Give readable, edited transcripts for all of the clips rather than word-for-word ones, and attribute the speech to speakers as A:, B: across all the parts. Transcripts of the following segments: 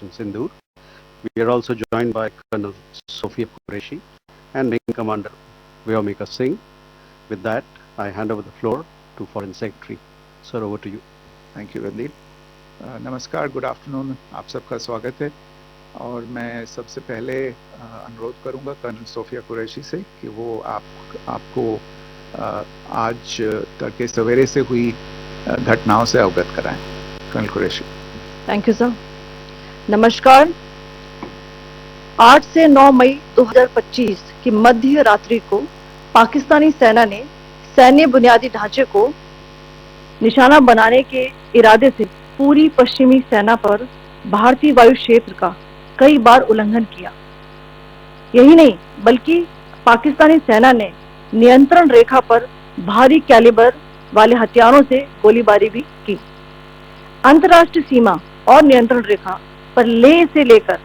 A: Sindhu. We are also joined by Colonel Sophia Qureshi and Wing Commander Vyomika Singh. With that, I hand over the floor to Foreign Secretary. Sir, over to you.
B: Thank you Vandeep. नमस्कार, good afternoon, आप सबका स्वागत है। और मैं सबसे पहले अनुरोध करूंगा कर्नल सोफिया कुरैशी से कि वो आपको आज तड़के सवेरे से हुई घटनाओं से अवगत कराएं। Colonel Qureshi.
C: Thank you sir. नमस्कार। 8 से 9 मई 2025 की मध्य रात्रि को पाकिस्तानी सेना ने सैन्य बुनियादी ढांचे को निशाना बनाने के इरादे से पूरी पश्चिमी सेना पर भारतीय वायु क्षेत्र का कई बार उल्लंघन किया। यही नहीं बल्कि पाकिस्तानी सेना ने नियंत्रण रेखा पर भारी कैलिबर वाले हथियारों से गोलीबारी भी की। अंतर्राष्ट्रीय सीमा और नियंत्रण रेखा पर लेह से लेकर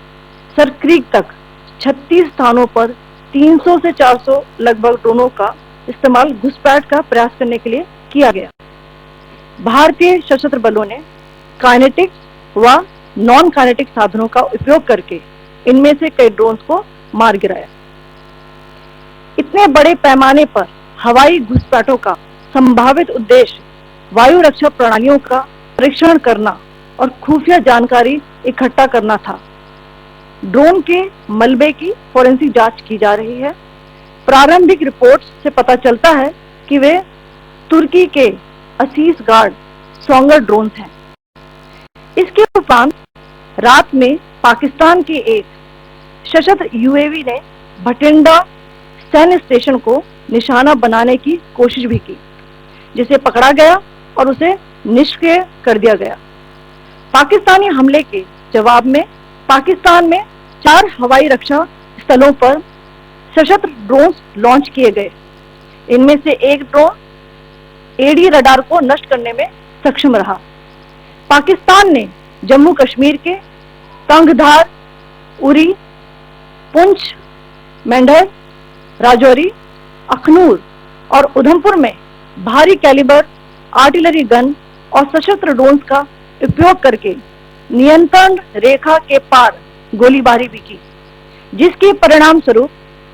C: सरक्रीक तक 36 स्थानों पर 300 से 400 लगभग ड्रोनों का इस्तेमाल घुसपैठ का प्रयास करने के लिए किया गया। भारतीय सशस्त्र बलों ने काइनेटिक व नॉन काइनेटिक साधनों का उपयोग करके इनमें से कई ड्रोन्स को मार गिराया। इतने बड़े पैमाने पर हवाई घुसपैठों का संभावित उद्देश्य वायु रक्षा प्रणालियों का परीक्षण करना और खुफिया जानकारी इकट्ठा करना था। ड्रोन के मलबे की फोरेंसिक जांच की जा रही है। प्रारंभिक रिपोर्ट्स से पता चलता है कि वे तुर्की के असीस गार्ड सोंगर ड्रोन्स हैं। इसके उपरांत रात में पाकिस्तान के एक सशस्त्र यूएवी ने भटिंडा सैन्य स्टेशन को निशाना बनाने की कोशिश भी की, जिसे पकड़ा गया और उसे निष्क्रिय कर दिया गया। पाकिस्तानी हमले के जवाब में पाकिस्तान में 4 हवाई रक्षा स्थलों पर सशस्त्र ड्रोन लॉन्च किए गए। इनमें से एक ड्रोन एडी रडार को नष्ट करने में सक्षम रहा। पाकिस्तान ने जम्मू कश्मीर के तंगधार, उरी, पुंछ, मेंढर, राजौरी, अखनूर और उधमपुर में भारी कैलिबर आर्टिलरी गन और सशस्त्र ड्रोन का उपयोग करके नियंत्रण रेखा के पार गोलीबारी भी की, जिसके परिणाम स्वरूप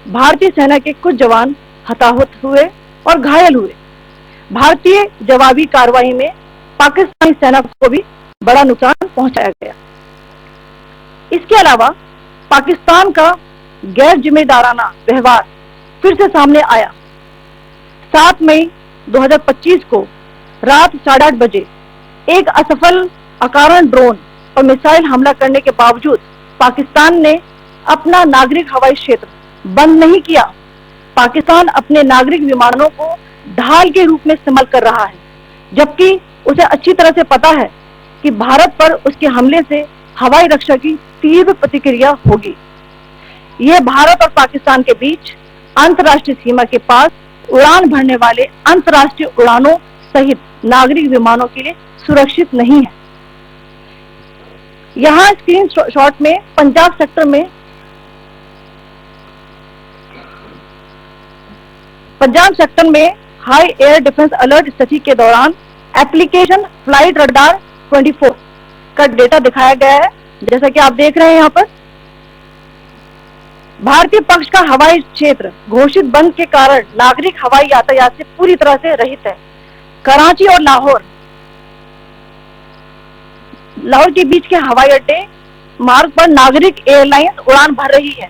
C: भारतीय सेना के कुछ जवान हताहत हुए और घायल हुए। भारतीय जवाबी कार्रवाई में पाकिस्तानी सेना को भी बड़ा नुकसान पहुंचाया गया। इसके अलावा पाकिस्तान का गैर जिम्मेदाराना व्यवहार फिर से सामने आया। 7 मई 2025 को रात 8:30 बजे एक असफल अकारण ड्रोन और मिसाइल हमला करने के बावजूद पाकिस्तान ने अपना नागरिक हवाई क्षेत्र बंद नहीं किया। पाकिस्तान अपने नागरिक विमानों को ढाल के रूप में इस्तेमाल कर रहा है, जबकि उसे अच्छी तरह से पता है कि भारत पर उसके हमले से हवाई रक्षा की तीव्र प्रतिक्रिया होगी। यह भारत और पाकिस्तान के बीच अंतर्राष्ट्रीय सीमा के पास उड़ान भरने वाले अंतर्राष्ट्रीय उड़ानों सहित नागरिक विमानों के लिए सुरक्षित नहीं है। यहाँ स्क्रीन शॉट में पंजाब सेक्टर में हाई एयर डिफेंस अलर्ट स्थिति के दौरान एप्लीकेशन फ्लाइट रडार 24 का डेटा दिखाया गया है। जैसा कि आप देख रहे हैं यहाँ पर भारतीय पक्ष का हवाई क्षेत्र घोषित बंद के कारण नागरिक हवाई यातायात से पूरी तरह से रहित है। कराची और लाहौर के बीच के हवाई अड्डे मार्ग पर नागरिक एयरलाइंस उड़ान भर रही है।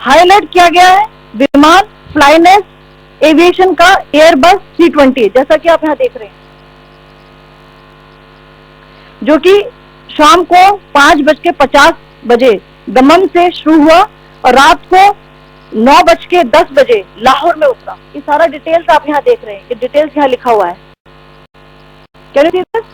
C: हाईलाइट किया गया है विमान फ्लाइनेस एविएशन का एयरबस 320, जैसा कि आप यहाँ देख रहे हैं, जो कि शाम को 5:50 बजे दमन से शुरू हुआ और रात को 9:10 बजे लाहौर में उतरा। ये सारा डिटेल्स आप यहाँ देख रहे हैं। ये डिटेल्स यहाँ लिखा हुआ है। क्या डिटेल्स?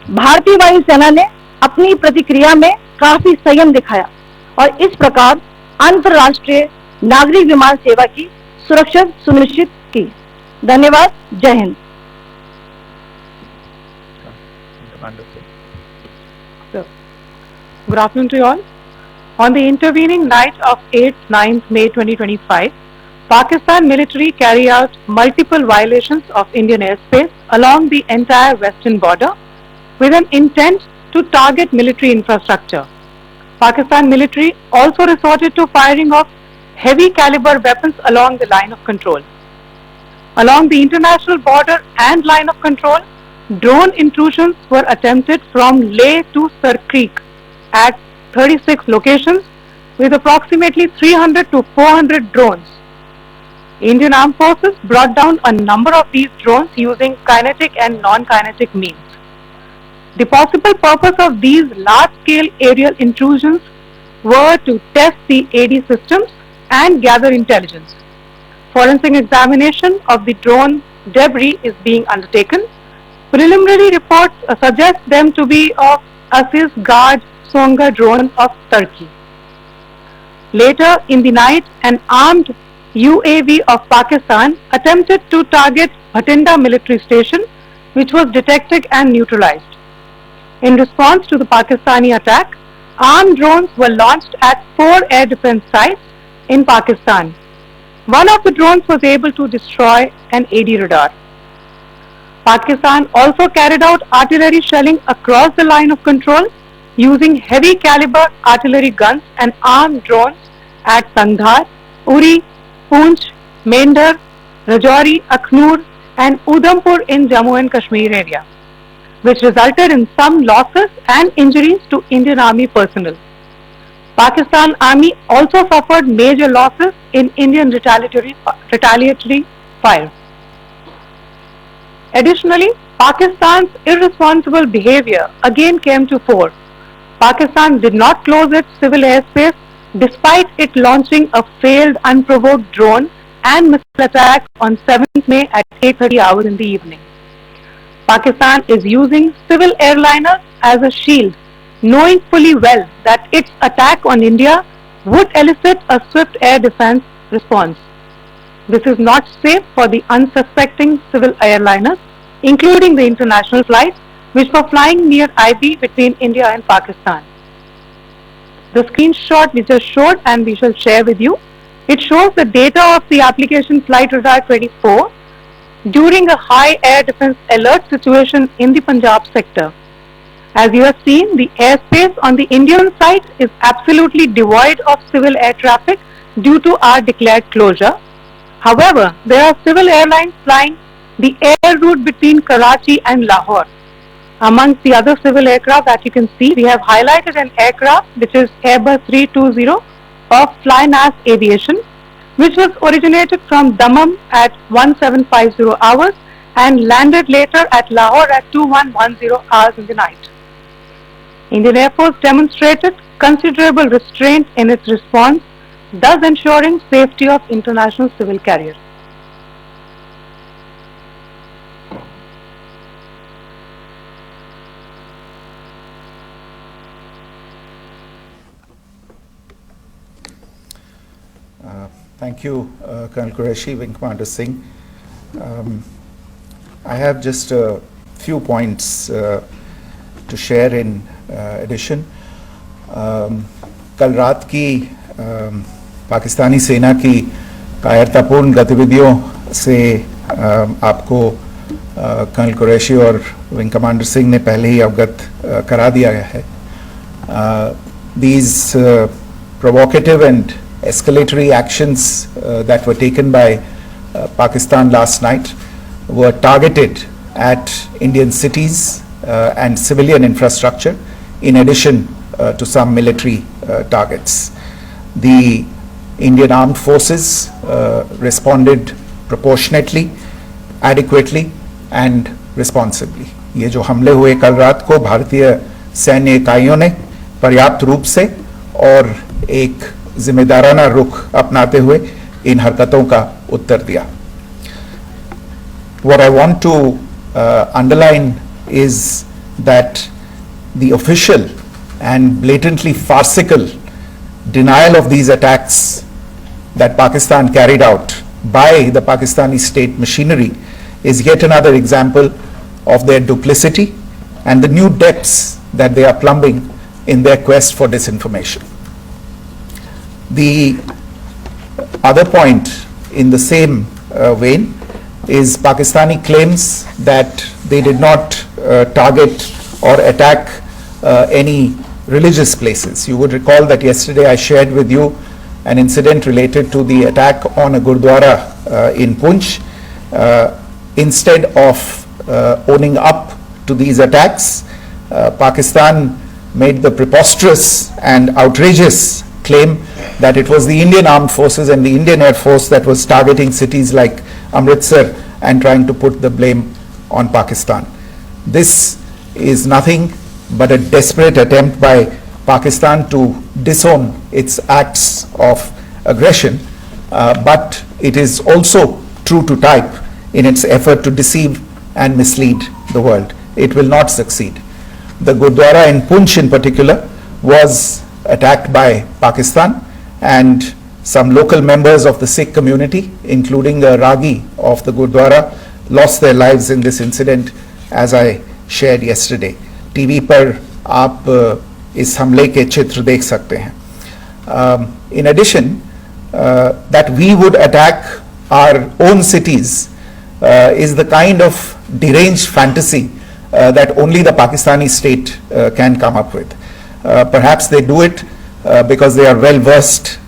C: भारतीय वायुसेना ने अपनी प्रतिक्रिया में काफी संयम दिखाया और इस प्रकार अंतर्राष्ट्रीय नागरिक विमान सेवा की सुरक्षा सुनिश्चित की। धन्यवाद। जय Hind.
D: Good afternoon to you all. On the intervening night of 8th-9th May 2025, Pakistan military carry out multiple violations of Indian airspace along the entire western border with an intent to target military infrastructure. Pakistan military also resorted to firing of heavy caliber weapons along the line of control. Along the international border and line of control, drone intrusions were attempted from Leh to Sar Creek at 36 locations with approximately 300 to 400 drones. Indian Armed Forces brought down a number of these drones using kinetic and non-kinetic means. The possible purpose of these large-scale aerial intrusions were to test the AD systems and gather intelligence. Forensic examination of the drone debris is being undertaken. Preliminary reports suggest them to be of Aziz Guard Songa drone of Turkey. Later in the night, an armed UAV of Pakistan attempted to target Bhatinda military station, which was detected and neutralized. In response to the Pakistani attack, armed drones were launched at 4 air defense sites in Pakistan. One of the drones was able to destroy an AD radar. Pakistan also carried out artillery shelling across the line of control using heavy caliber artillery guns and armed drones at Sangdhar, Uri, Poonch, Mendhar, Rajouri, Akhnur and Udhampur in Jammu and Kashmir area, which resulted in some losses and injuries to Indian Army personnel. Pakistan Army also suffered major losses in Indian retaliatory fire. Additionally, Pakistan's irresponsible behavior again came to fore. Pakistan did not close its civil airspace despite it launching a failed unprovoked drone and missile attack on 7th May at 8:30 hours in the evening. Pakistan is using civil airliners as a shield, knowing fully well that its attack on India would elicit a swift air defense response. This is not safe for the unsuspecting civil airliners, including the international flights which were flying near IB between India and Pakistan. The screenshot we just showed and we shall share with you, it shows the data of the application Flight Radar 24 during a high air defense alert situation in the Punjab sector. As you have seen, the airspace on the Indian side is absolutely devoid of civil air traffic due to our declared closure. However, there are civil airlines flying the air route between Karachi and Lahore. Amongst the other civil aircraft that you can see, we have highlighted an aircraft which is Airbus 320 of Flynas Aviation, which was originated from Dammam at 1750 hours and landed later at Lahore at 2110 hours in the night. Indian Air Force demonstrated considerable restraint in its response, thus ensuring safety of international civil carriers.
B: Thank you, Colonel Qureshi, Wing Commander Singh. I have just a few points to share in addition. कल रात की पाकिस्तानी सेना की कायरतापूर्ण गतिविधियों से आपको colonel Qureshi और विंग कमांडर सिंह ने पहले ही अवगत करा दिया गया है. These provocative and escalatory actions that were taken by Pakistan last night were targeted at Indian cities and civilian infrastructure, in addition to some military targets. The Indian Armed Forces responded proportionately, adequately and responsibly. ये जो हमले हुए कल रात को भारतीय सैन्य इकाइयों ने पर्याप्त रूप से और एक जिम्मेदाराना रुख अपनाते हुए इन हरकतों का उत्तर दिया. What I want to underline is that the official and blatantly farcical denial of these attacks that Pakistan carried out by the Pakistani state machinery is yet another example of their duplicity and the new depths that they are plumbing in their quest for disinformation. The other point in the same vein is Pakistani claims that they did not target or attack any religious places. You would recall that yesterday I shared with you an incident related to the attack on a Gurdwara in Poonch. Instead of owning up to these attacks, Pakistan made the preposterous and outrageous claim that it was the Indian Armed Forces and the Indian Air Force that was targeting cities like Amritsar and trying to put the blame on Pakistan. This is nothing but a desperate attempt by Pakistan to disown its acts of aggression, but it is also true to type in its effort to deceive and mislead the world. It will not succeed. The Gurdwara in Poonch in particular was attacked by Pakistan, and some local members of the Sikh community, including a Ragi of the Gurdwara, lost their lives in this incident, as I shared yesterday. TV पर आप इस हमले के चित्र देख सकते हैं. In addition, that we would attack our own cities is the kind of deranged fantasy that only the Pakistani state can come up with. Perhaps they do it because they are well versed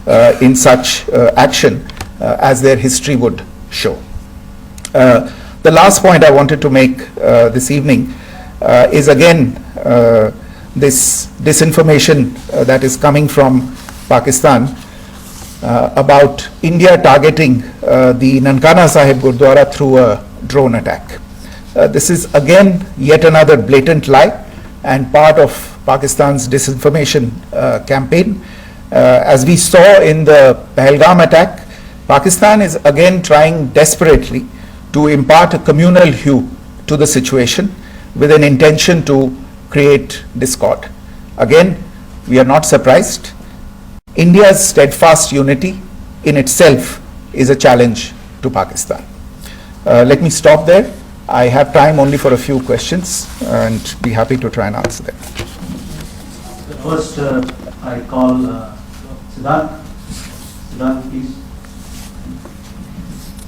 B: in such action, as their history would show. The last point I wanted to make this evening is again this disinformation that is coming from Pakistan about India targeting the Nankana Sahib Gurdwara through a drone attack. This is again yet another blatant lie and part of Pakistan's disinformation campaign. As we saw in the Pahalgam attack, Pakistan is again trying desperately to impart a communal hue to the situation with an intention to create discord. Again, we are not surprised. India's steadfast unity in itself is a challenge to Pakistan. Let me stop there. I have time only for a few questions and be happy to try and answer them.
E: First, I call Siddharth. Siddharth, please.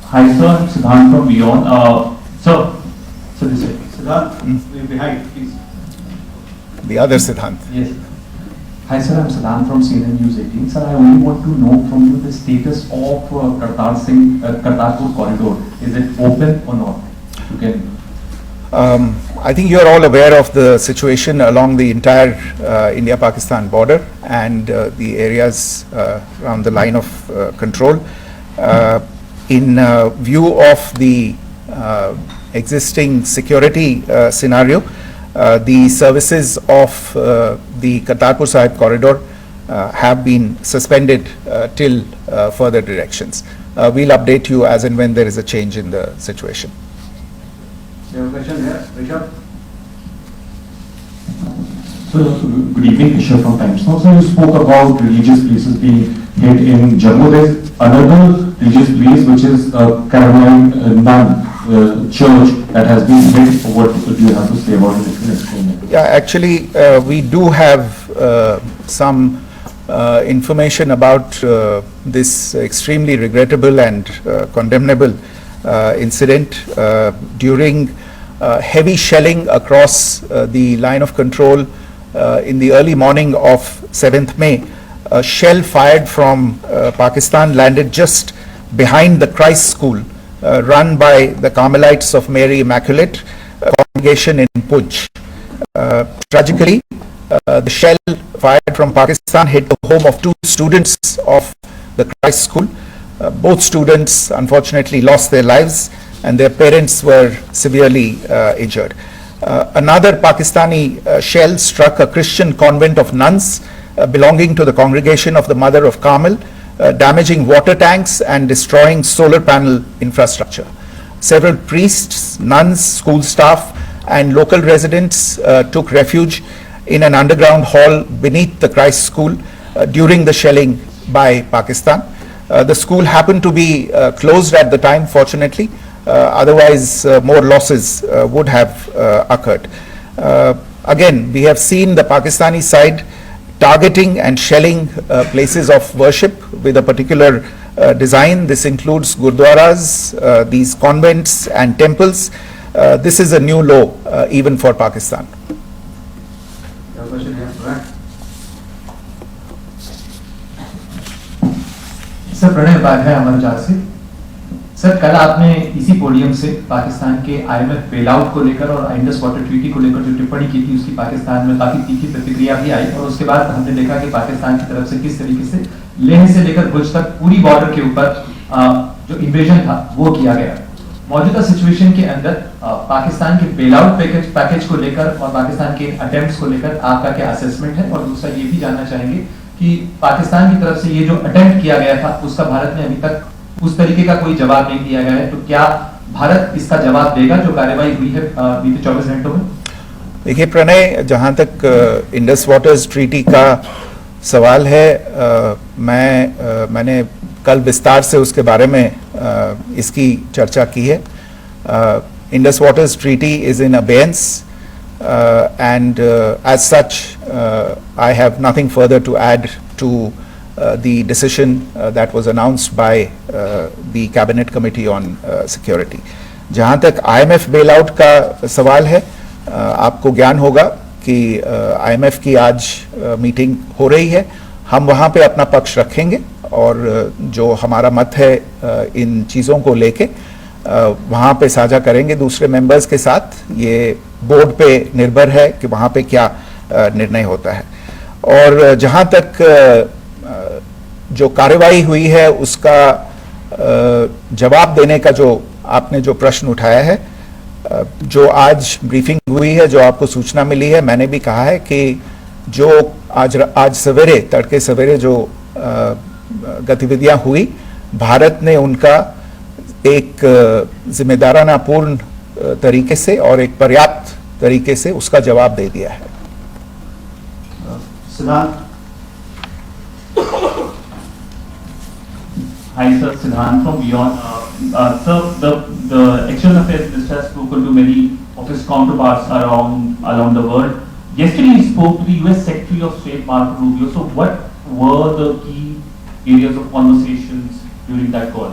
E: Hi, sir. Siddharth from Beyond. So this way. Siddharth, behind, please.
B: The other Siddhant.
E: Yes. Hi, sir. I'm Siddharth from CNN News 18. Sir, I only want to know from you the status of Kartarpur corridor. Is it open or not? You can.
B: I think you're all aware of the situation along the entire India-Pakistan border and the areas around the line of control. In view of the existing security scenario, the services of the Kartarpur Sahib corridor have been suspended till further directions. We'll update you as and when there is a change in the situation.
E: You have a question here, Rishabh?
F: So, good evening, Rishabh from Times Now. So, you spoke about religious places being hit in Jammu. There's another religious place which is Caroline Nun church that has been hit. What do you have to say about it? If you can explain it.
B: Yeah, actually, we do have some information about this extremely regrettable and condemnable incident. During heavy shelling across the line of control in the early morning of 7th May, a shell fired from Pakistan landed just behind the Christ School run by the Carmelites of Mary Immaculate congregation in Poonch. Tragically, the shell fired from Pakistan hit the home of 2 students of the Christ School. Both students unfortunately lost their lives and their parents were severely injured. Another Pakistani shell struck a Christian convent of nuns belonging to the congregation of the Mother of Carmel, damaging water tanks and destroying solar panel infrastructure. Several priests, nuns, school staff and local residents took refuge in an underground hall beneath the Christ School during the shelling by Pakistan. The school happened to be closed at the time, fortunately. Otherwise, more losses would have occurred. Again, we have seen the Pakistani side targeting and shelling places of worship with a particular design. This includes gurdwaras, these convents and temples. This is a new law even for Pakistan.
E: Sir Pranay Upadhyay Amar Ujala से। Sir कल आपने इसी podium से पाकिस्तान के IMF bailout को लेकर और Indus water treaty को लेकर जो टिप्पणी की थी उसकी पाकिस्तान में काफी तीखी प्रतिक्रिया भी आई और उसके बाद हमने देखा कि पाकिस्तान की तरफ से किस तरीके से लेह से लेकर भुज तक पूरी बॉर्डर के ऊपर जो इन्वेजन था वो किया गया। मौजूदा सिचुएशन के अंदर पाकिस्तान के बेलआउट पैकेज को लेकर और पाकिस्तान के अटेम्प्ट्स को लेकर आपका क्या असेसमेंट है? और दूसरा ये भी जानना चाहेंगे कि पाकिस्तान की तरफ से ये जो अटेम्प्ट किया गया था उसका भारत ने अभी तक उस तरीके का कोई जवाब नहीं दिया गया है, तो क्या भारत इसका जवाब देगा जो कार्रवाई हुई है बीते 24 घंटों में?
B: देखिए प्रणय, जहाँ तक इंडस वाटर्स ट्रीटी का सवाल है, मैंने कल विस्तार से उसके बारे में इसकी चर्चा की है। Indus waters treaty is in abeyance and as such I have nothing further to add to the decision that was announced by the cabinet committee on security. जहाँ तक IMF bailout का सवाल है, आपको ज्ञान होगा कि IMF की आज मीटिंग हो रही है। हम वहाँ पे अपना पक्ष रखेंगे और जो हमारा मत है इन चीज़ों को लेके वहाँ पे साझा करेंगे दूसरे मेंबर्स के साथ। ये बोर्ड पे निर्भर है कि वहाँ पे क्या निर्णय होता है। और जहाँ तक जो कार्रवाई हुई है उसका जवाब देने का जो आपने जो प्रश्न उठाया है, जो आज ब्रीफिंग हुई है, जो आपको सूचना मिली है, मैंने भी कहा है कि जो आज सवेरे तड़के सवेरे जो गतिविधियां हुई, भारत ने उनका एक जिम्मेदाराना पूर्ण तरीके से और एक पर्याप्त तरीके से उसका जवाब दे दिया है।
E: Hi sir, Siddhant from Beyond. Sir, the External Affairs Minister has spoken to many of his counterparts around the world. Yesterday he spoke to the US Secretary of State Marco Rubio. So what were the key areas of conversations during that call?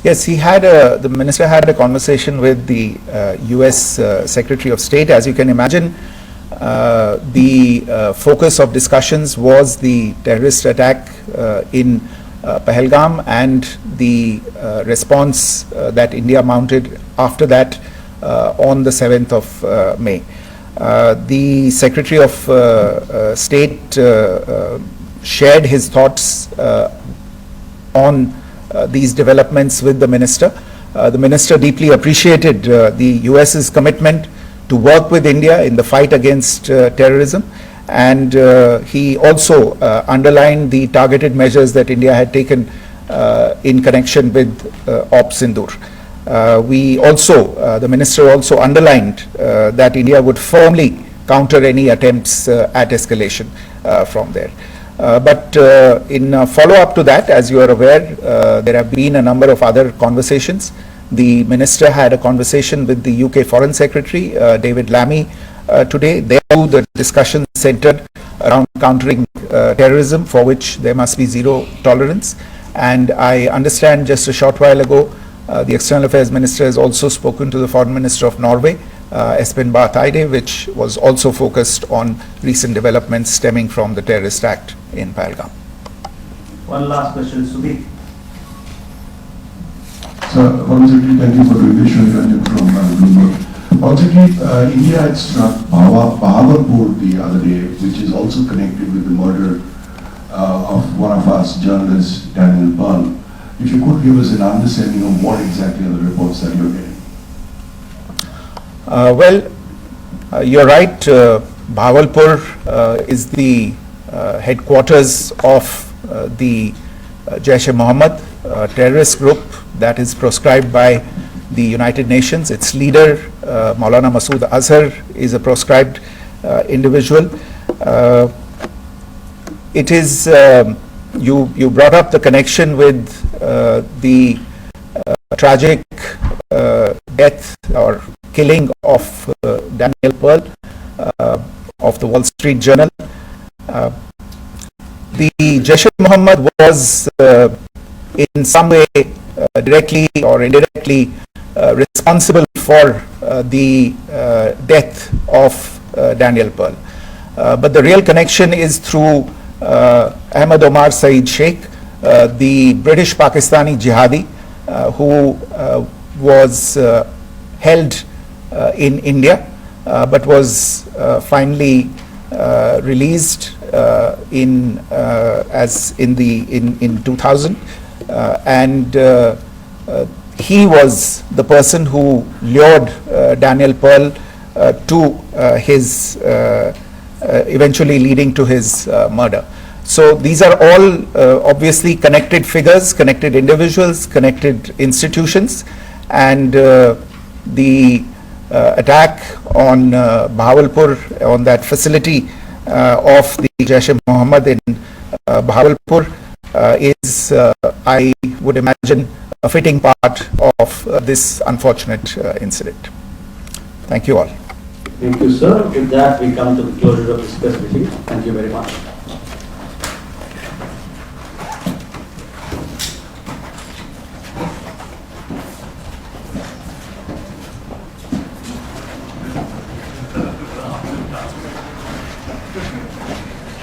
B: Yes, the minister had a conversation with the US Secretary of State. As you can imagine, the focus of discussions was the terrorist attack in Pahalgam and the response that India mounted after that on the 7th of May. The Secretary of State shared his thoughts on these developments with the minister. The minister deeply appreciated the US's commitment to work with India in the fight against terrorism, and he also underlined the targeted measures that India had taken in connection with Ops Sindoor. The minister also underlined that India would firmly counter any attempts at escalation from there. But in follow-up to that, as you are aware, there have been a number of other conversations. The minister had a conversation with the UK Foreign Secretary, David Lammy, today. There too, the discussion centered around countering terrorism, for which there must be zero tolerance. And I understand just a short while ago, the External Affairs Minister has also spoken to the Foreign Minister of Norway, Espen Barth Eide, which was also focused on recent developments stemming from the terrorist act in Pahalgam.
E: One last question, Sudhir.
F: Sir, Foreign Secretary, thank you for the invitation from Bloomberg. Foreign Secretary, India had struck Bahawalpur the other day, which is also connected with the murder of one of us, journalist Daniel Pearl. If you could give us an understanding of what exactly are the reports that you're getting.
B: You're right. Bahawalpur is the headquarters of the Jaish-e-Mohammed terrorist group that is proscribed by the United Nations. Its leader, Maulana Masood Azhar, is a proscribed individual. It is, you brought up the connection with the tragic death or killing of Daniel Pearl of the Wall Street Journal. The Jaish-e-Mohammed was in some way directly or indirectly responsible for the death of Daniel Pearl. But the real connection is through Ahmad Omar Saeed Sheikh, the British Pakistani jihadi who was held in India but was finally released in 2000, and he was the person who lured Daniel Pearl to his eventually leading to his murder. So these are all obviously connected figures, connected individuals, connected institutions, and the attack on Bahawalpur, on that facility of the Jaish-e-Mohammed in Bahawalpur is, I would imagine, a fitting part of this unfortunate incident. Thank you all.
G: Thank you, sir. With that, we come to the closure of this press briefing. Thank you very much.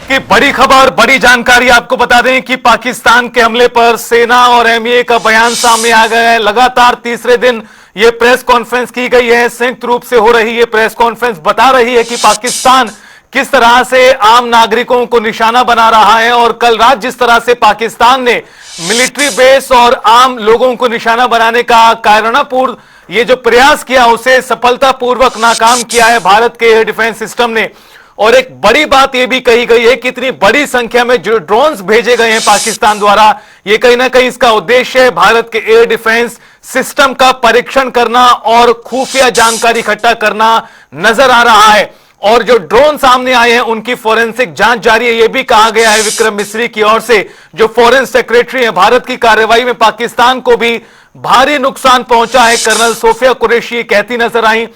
H: की बड़ी खबर, बड़ी जानकारी आपको बता दें कि पाकिस्तान के हमले पर सेना और एमईए का बयान सामने आ गया है। लगातार तीसरे दिन यह प्रेस कॉन्फ्रेंस की गई है। संयुक्त रूप से हो रही यह प्रेस कॉन्फ्रेंस बता रही है कि पाकिस्तान किस तरह से आम नागरिकों को निशाना बना रहा है, और कल रात जिस तरह से पाकिस्तान ने मिलिट्री बेस और आम लोगों को निशाना बनाने का कायरानापूर्ण ये जो प्रयास किया उसे सफलतापूर्वक नाकाम किया है भारत के एयर डिफेंस सिस्टम ने। और एक बड़ी बात यह भी कही गई है कि इतनी बड़ी संख्या में जो ड्रोन्स भेजे गए हैं पाकिस्तान द्वारा, ये कहीं ना कहीं इसका उद्देश्य है भारत के एयर डिफेंस सिस्टम का परीक्षण करना और खुफिया जानकारी इकट्ठा करना नजर आ रहा है। और जो ड्रोन सामने आए हैं उनकी फोरेंसिक जांच जारी है। यह भी कहा गया है विक्रम मिस्री की ओर से, जो फॉरेन सेक्रेटरी है, भारत की कार्रवाई में पाकिस्तान को भी भारी नुकसान पहुंचा है। कर्नल सोफिया कुरैशी कहती नजर आई,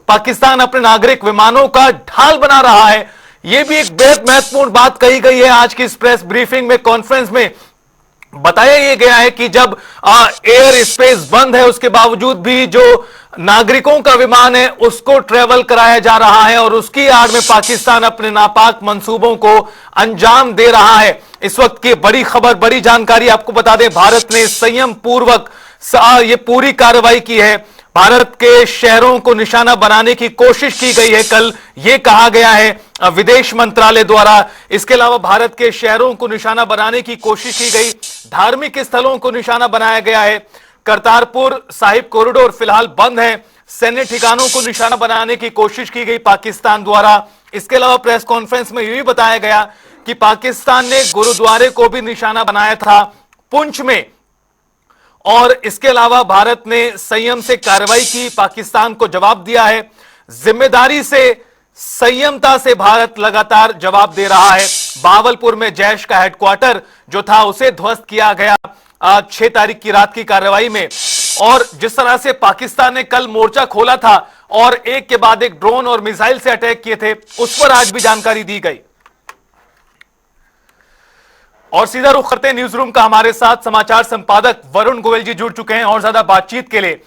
H: पाकिस्तान अपने नागरिक विमानों का ढाल बना रहा है। यह भी एक बेहद महत्वपूर्ण बात कही गई है आज की इस प्रेस ब्रीफिंग में, कॉन्फ्रेंस में बताया यह गया है कि जब एयर स्पेस बंद है उसके बावजूद भी जो नागरिकों का विमान है उसको ट्रेवल कराया जा रहा है, और उसकी आड़ में पाकिस्तान अपने नापाक मंसूबों को अंजाम दे रहा है। इस वक्त की बड़ी खबर, बड़ी जानकारी आपको बता दें, भारत ने संयम पूर्वक ये पूरी कार्रवाई की है। भारत के शहरों को निशाना बनाने की कोशिश की गई है, कल यह कहा गया है विदेश मंत्रालय द्वारा। इसके अलावा भारत के शहरों को निशाना बनाने की कोशिश की गई, धार्मिक स्थलों को निशाना बनाया गया है। करतारपुर साहिब कॉरिडोर फिलहाल बंद है, सैन्य ठिकानों को निशाना बनाने की कोशिश की गई पाकिस्तान द्वारा। इसके अलावा प्रेस कॉन्फ्रेंस में यह भी बताया गया कि पाकिस्तान ने गुरुद्वारे को भी निशाना बनाया था पुंछ में, और इसके अलावा भारत ने संयम से कार्रवाई की, पाकिस्तान को जवाब दिया है। जिम्मेदारी से, संयमता से भारत लगातार जवाब दे रहा है। बावलपुर में जैश का हेडक्वार्टर जो था उसे ध्वस्त किया गया 6 तारीख की रात की कार्रवाई में। और जिस तरह से पाकिस्तान ने कल मोर्चा खोला था और एक के बाद एक ड्रोन और मिसाइल से अटैक किए थे, उस पर आज भी जानकारी दी गई। और सीधा रुख करते हैं न्यूज रूम का, हमारे साथ समाचार संपादक वरुण गोयल जी जुड़ चुके हैं और ज्यादा बातचीत के लिए।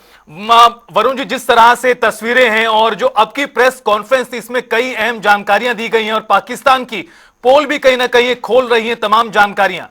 H: वरुण जी, जिस तरह से तस्वीरें हैं और जो अब की प्रेस कॉन्फ्रेंस थी इसमें कई अहम जानकारियां दी गई हैं, और पाकिस्तान की पोल भी कहीं ना कहीं खोल रही है तमाम जानकारियां।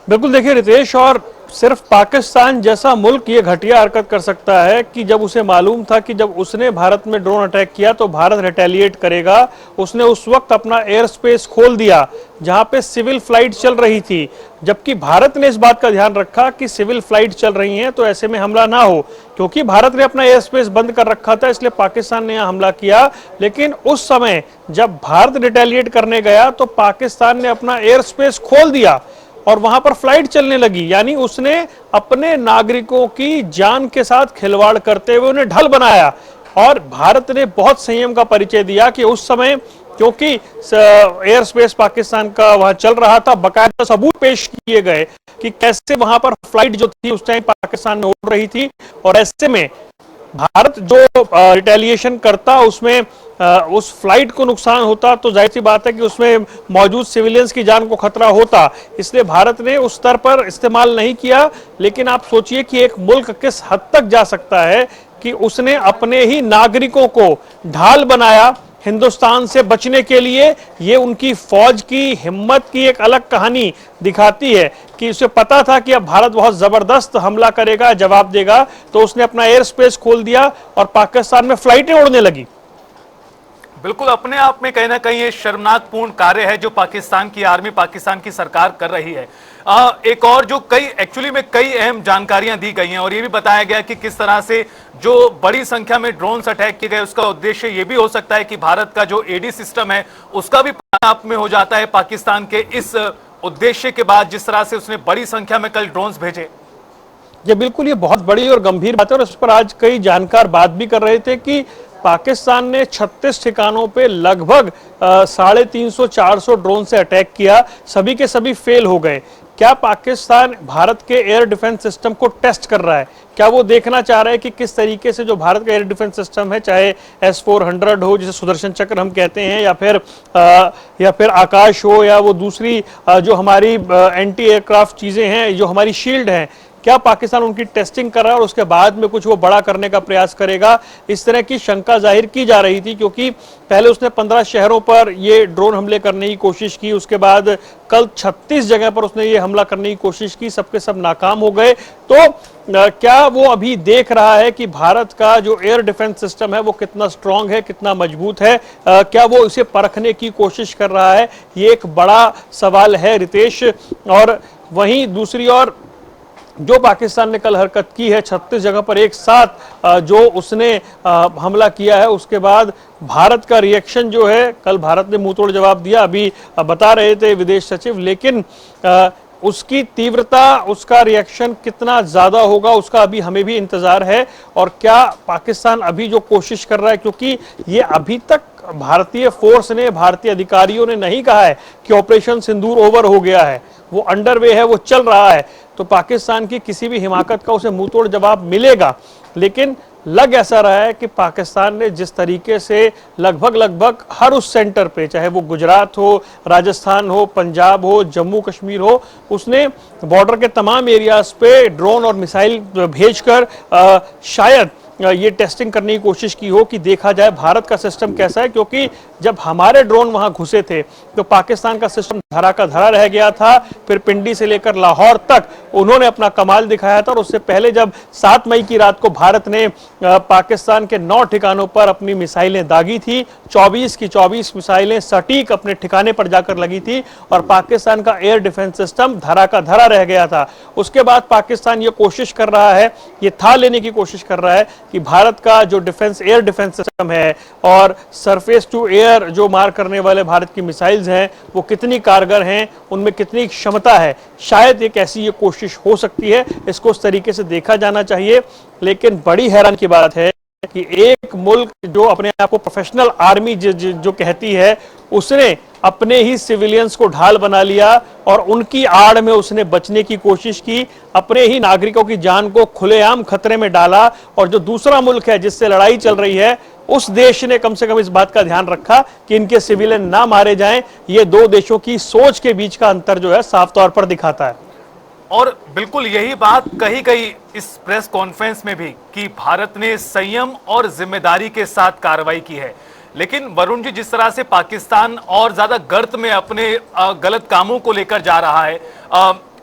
I: बिल्कुल, देखिए रितेश, और सिर्फ पाकिस्तान जैसा मुल्क ये घटिया हरकत कर सकता है कि जब उसे मालूम था कि जब उसने भारत में ड्रोन अटैक किया तो भारत रिटेलिएट करेगा, उसने उस वक्त अपना एयर स्पेस खोल दिया जहां पे सिविल फ्लाइट चल रही थी, जबकि भारत ने इस बात का ध्यान रखा कि सिविल फ्लाइट चल रही हैं तो ऐसे में हमला ना हो, क्योंकि भारत ने अपना एयर स्पेस बंद कर रखा था, इसलिए पाकिस्तान ने हमला किया। लेकिन उस समय जब भारत रिटेलिएट करने गया तो पाकिस्तान ने अपना एयर स्पेस खोल दिया और वहां पर फ्लाइट चलने लगी, यानी उसने अपने नागरिकों की जान के साथ खिलवाड़ करते हुए उन्हें ढल बनाया। और भारत ने बहुत संयम का परिचय दिया कि उस समय, क्योंकि एयर स्पेस पाकिस्तान का वहां चल रहा था, बाकायदा सबूत पेश किए गए कि कैसे वहां पर फ्लाइट जो थी उस टाइम पाकिस्तान में उड़ रही थी, और ऐसे में भारत जो रिटेलिएशन करता उसमें उस फ्लाइट को नुकसान होता तो जाहिर सी बात है कि उसमें मौजूद सिविलियंस की जान को खतरा होता, इसलिए भारत ने उस स्तर पर इस्तेमाल नहीं किया। लेकिन आप सोचिए कि एक मुल्क किस हद तक जा सकता है कि उसने अपने ही नागरिकों को ढाल बनाया हिंदुस्तान से बचने के लिए। ये उनकी फौज की हिम्मत की एक अलग कहानी दिखाती है कि उसे पता था कि अब भारत बहुत जबरदस्त हमला करेगा, जवाब देगा, तो उसने अपना एयर स्पेस खोल दिया और पाकिस्तान में फ्लाइटें उड़ने लगी।
H: बिल्कुल, अपने आप में कहीं ना कहीं ये शर्मनाक पूर्ण कार्य है जो पाकिस्तान की आर्मी, पाकिस्तान की सरकार कर रही है। एक और जो एक्चुअली में कई अहम जानकारियां दी गई हैं और ये भी बताया गया कि किस तरह से जो बड़ी संख्या में ड्रोन्स अटैक किए गए, उसका उद्देश्य ये भी हो सकता है कि भारत का जो एडी सिस्टम है उसका भी आप में हो जाता है पाकिस्तान के इस उद्देश्य के बाद, जिस तरह से उसने बड़ी संख्या में कल ड्रोन्स भेजे।
I: ये बिल्कुल ये बहुत बड़ी और गंभीर बात है और इस पर आज कई जानकार बात भी कर रहे थे कि पाकिस्तान ने 36 ठिकानों पे लगभग 350-400 ड्रोन से अटैक किया, सभी के सभी फेल हो गए। क्या पाकिस्तान भारत के एयर डिफेंस सिस्टम को टेस्ट कर रहा है? क्या वो देखना चाह रहा है कि किस तरीके से जो भारत का एयर डिफेंस सिस्टम है, चाहे S-400 हो जिसे सुदर्शन चक्र हम कहते हैं, या फिर आकाश हो, या वो दूसरी जो हमारी एंटी एयरक्राफ्ट चीजें हैं, जो हमारी शील्ड हैं, क्या पाकिस्तान उनकी टेस्टिंग कर रहा है और उसके बाद में कुछ वो बड़ा करने का प्रयास करेगा? इस तरह की शंका जाहिर की जा रही थी क्योंकि पहले उसने 15 शहरों पर ये ड्रोन हमले करने की कोशिश की, उसके बाद कल 36 जगह पर उसने ये हमला करने की कोशिश की, सबके सब नाकाम हो गए। तो क्या वो अभी देख रहा है कि भारत का जो एयर डिफेंस सिस्टम है वो कितना स्ट्रांग है, कितना मजबूत है? क्या वो इसे परखने की कोशिश कर रहा है? ये एक बड़ा सवाल है रितेश। और वहीं दूसरी ओर जो पाकिस्तान ने कल हरकत की है 36 जगह पर एक साथ जो उसने हमला किया है, उसके बाद भारत का रिएक्शन जो है, कल भारत ने मुंह तोड़ जवाब दिया, अभी बता रहे थे विदेश सचिव, लेकिन उसकी तीव्रता, उसका रिएक्शन कितना ज्यादा होगा उसका अभी हमें भी इंतजार है। और क्या पाकिस्तान अभी जो कोशिश कर रहा है, क्योंकि ये अभी तक भारतीय फोर्स ने, भारतीय अधिकारियों ने नहीं कहा है कि ऑपरेशन सिंदूर ओवर हो गया है, वो अंडरवे है, वो चल रहा है, तो पाकिस्तान की किसी भी हिमाकत का उसे मुंह तोड़ जवाब मिलेगा। लेकिन लग ऐसा रहा है कि पाकिस्तान ने जिस तरीके से लगभग हर उस सेंटर पे, चाहे वो गुजरात हो, राजस्थान हो, पंजाब हो, जम्मू कश्मीर हो, उसने बॉर्डर के तमाम एरियाज पे ड्रोन और मिसाइल भेजकर शायद ये टेस्टिंग करने की कोशिश की हो कि देखा जाए भारत का सिस्टम कैसा है। क्योंकि जब हमारे ड्रोन वहां घुसे थे तो पाकिस्तान का सिस्टम धरा का धरा रह गया था, फिर पिंडी से लेकर लाहौर तक उन्होंने अपना कमाल दिखाया था। और उससे पहले जब 7 मई की रात को भारत ने पाकिस्तान के 9 ठिकानों पर अपनी मिसाइलें दागी थी, 24 की 24 मिसाइलें सटीक अपने ठिकाने पर जाकर लगी थी और पाकिस्तान का एयर डिफेंस सिस्टम धरा का धरा रह गया था। उसके बाद पाकिस्तान ये कोशिश कर रहा है, ये था लेने की कोशिश कर रहा है कि भारत का जो एयर डिफेंस सिस्टम है और सरफेस टू एयर जो मार करने वाले भारत की मिसाइल्स हैं वो कितनी कारगर हैं, उनमें कितनी क्षमता है। शायद एक ऐसी ये कोशिश हो सकती है, इसको उस तरीके से देखा जाना चाहिए। लेकिन बड़ी हैरान की बात है कि एक मुल्क जो अपने आप को प्रोफेशनल आर्मी जो कहती है, उसने अपने ही सिविलियंस को ढाल बना लिया और उनकी आड़ में उसने बचने की कोशिश की, अपने ही नागरिकों की जान को खुलेआम खतरे में डाला। और जो दूसरा मुल्क है जिससे लड़ाई चल रही है, उस देश ने कम से कम इस बात का ध्यान रखा कि इनके सिविलियन ना मारे जाएं। ये दो देशों की सोच के बीच का अंतर जो है साफ तौर पर दिखाता है।
H: और बिल्कुल यही बात कही गई इस प्रेस कॉन्फ्रेंस में भी कि भारत ने संयम और जिम्मेदारी के साथ कार्रवाई की है। लेकिन वरुण जी, जिस तरह से पाकिस्तान और ज्यादा गर्त में अपने गलत कामों को लेकर जा रहा है,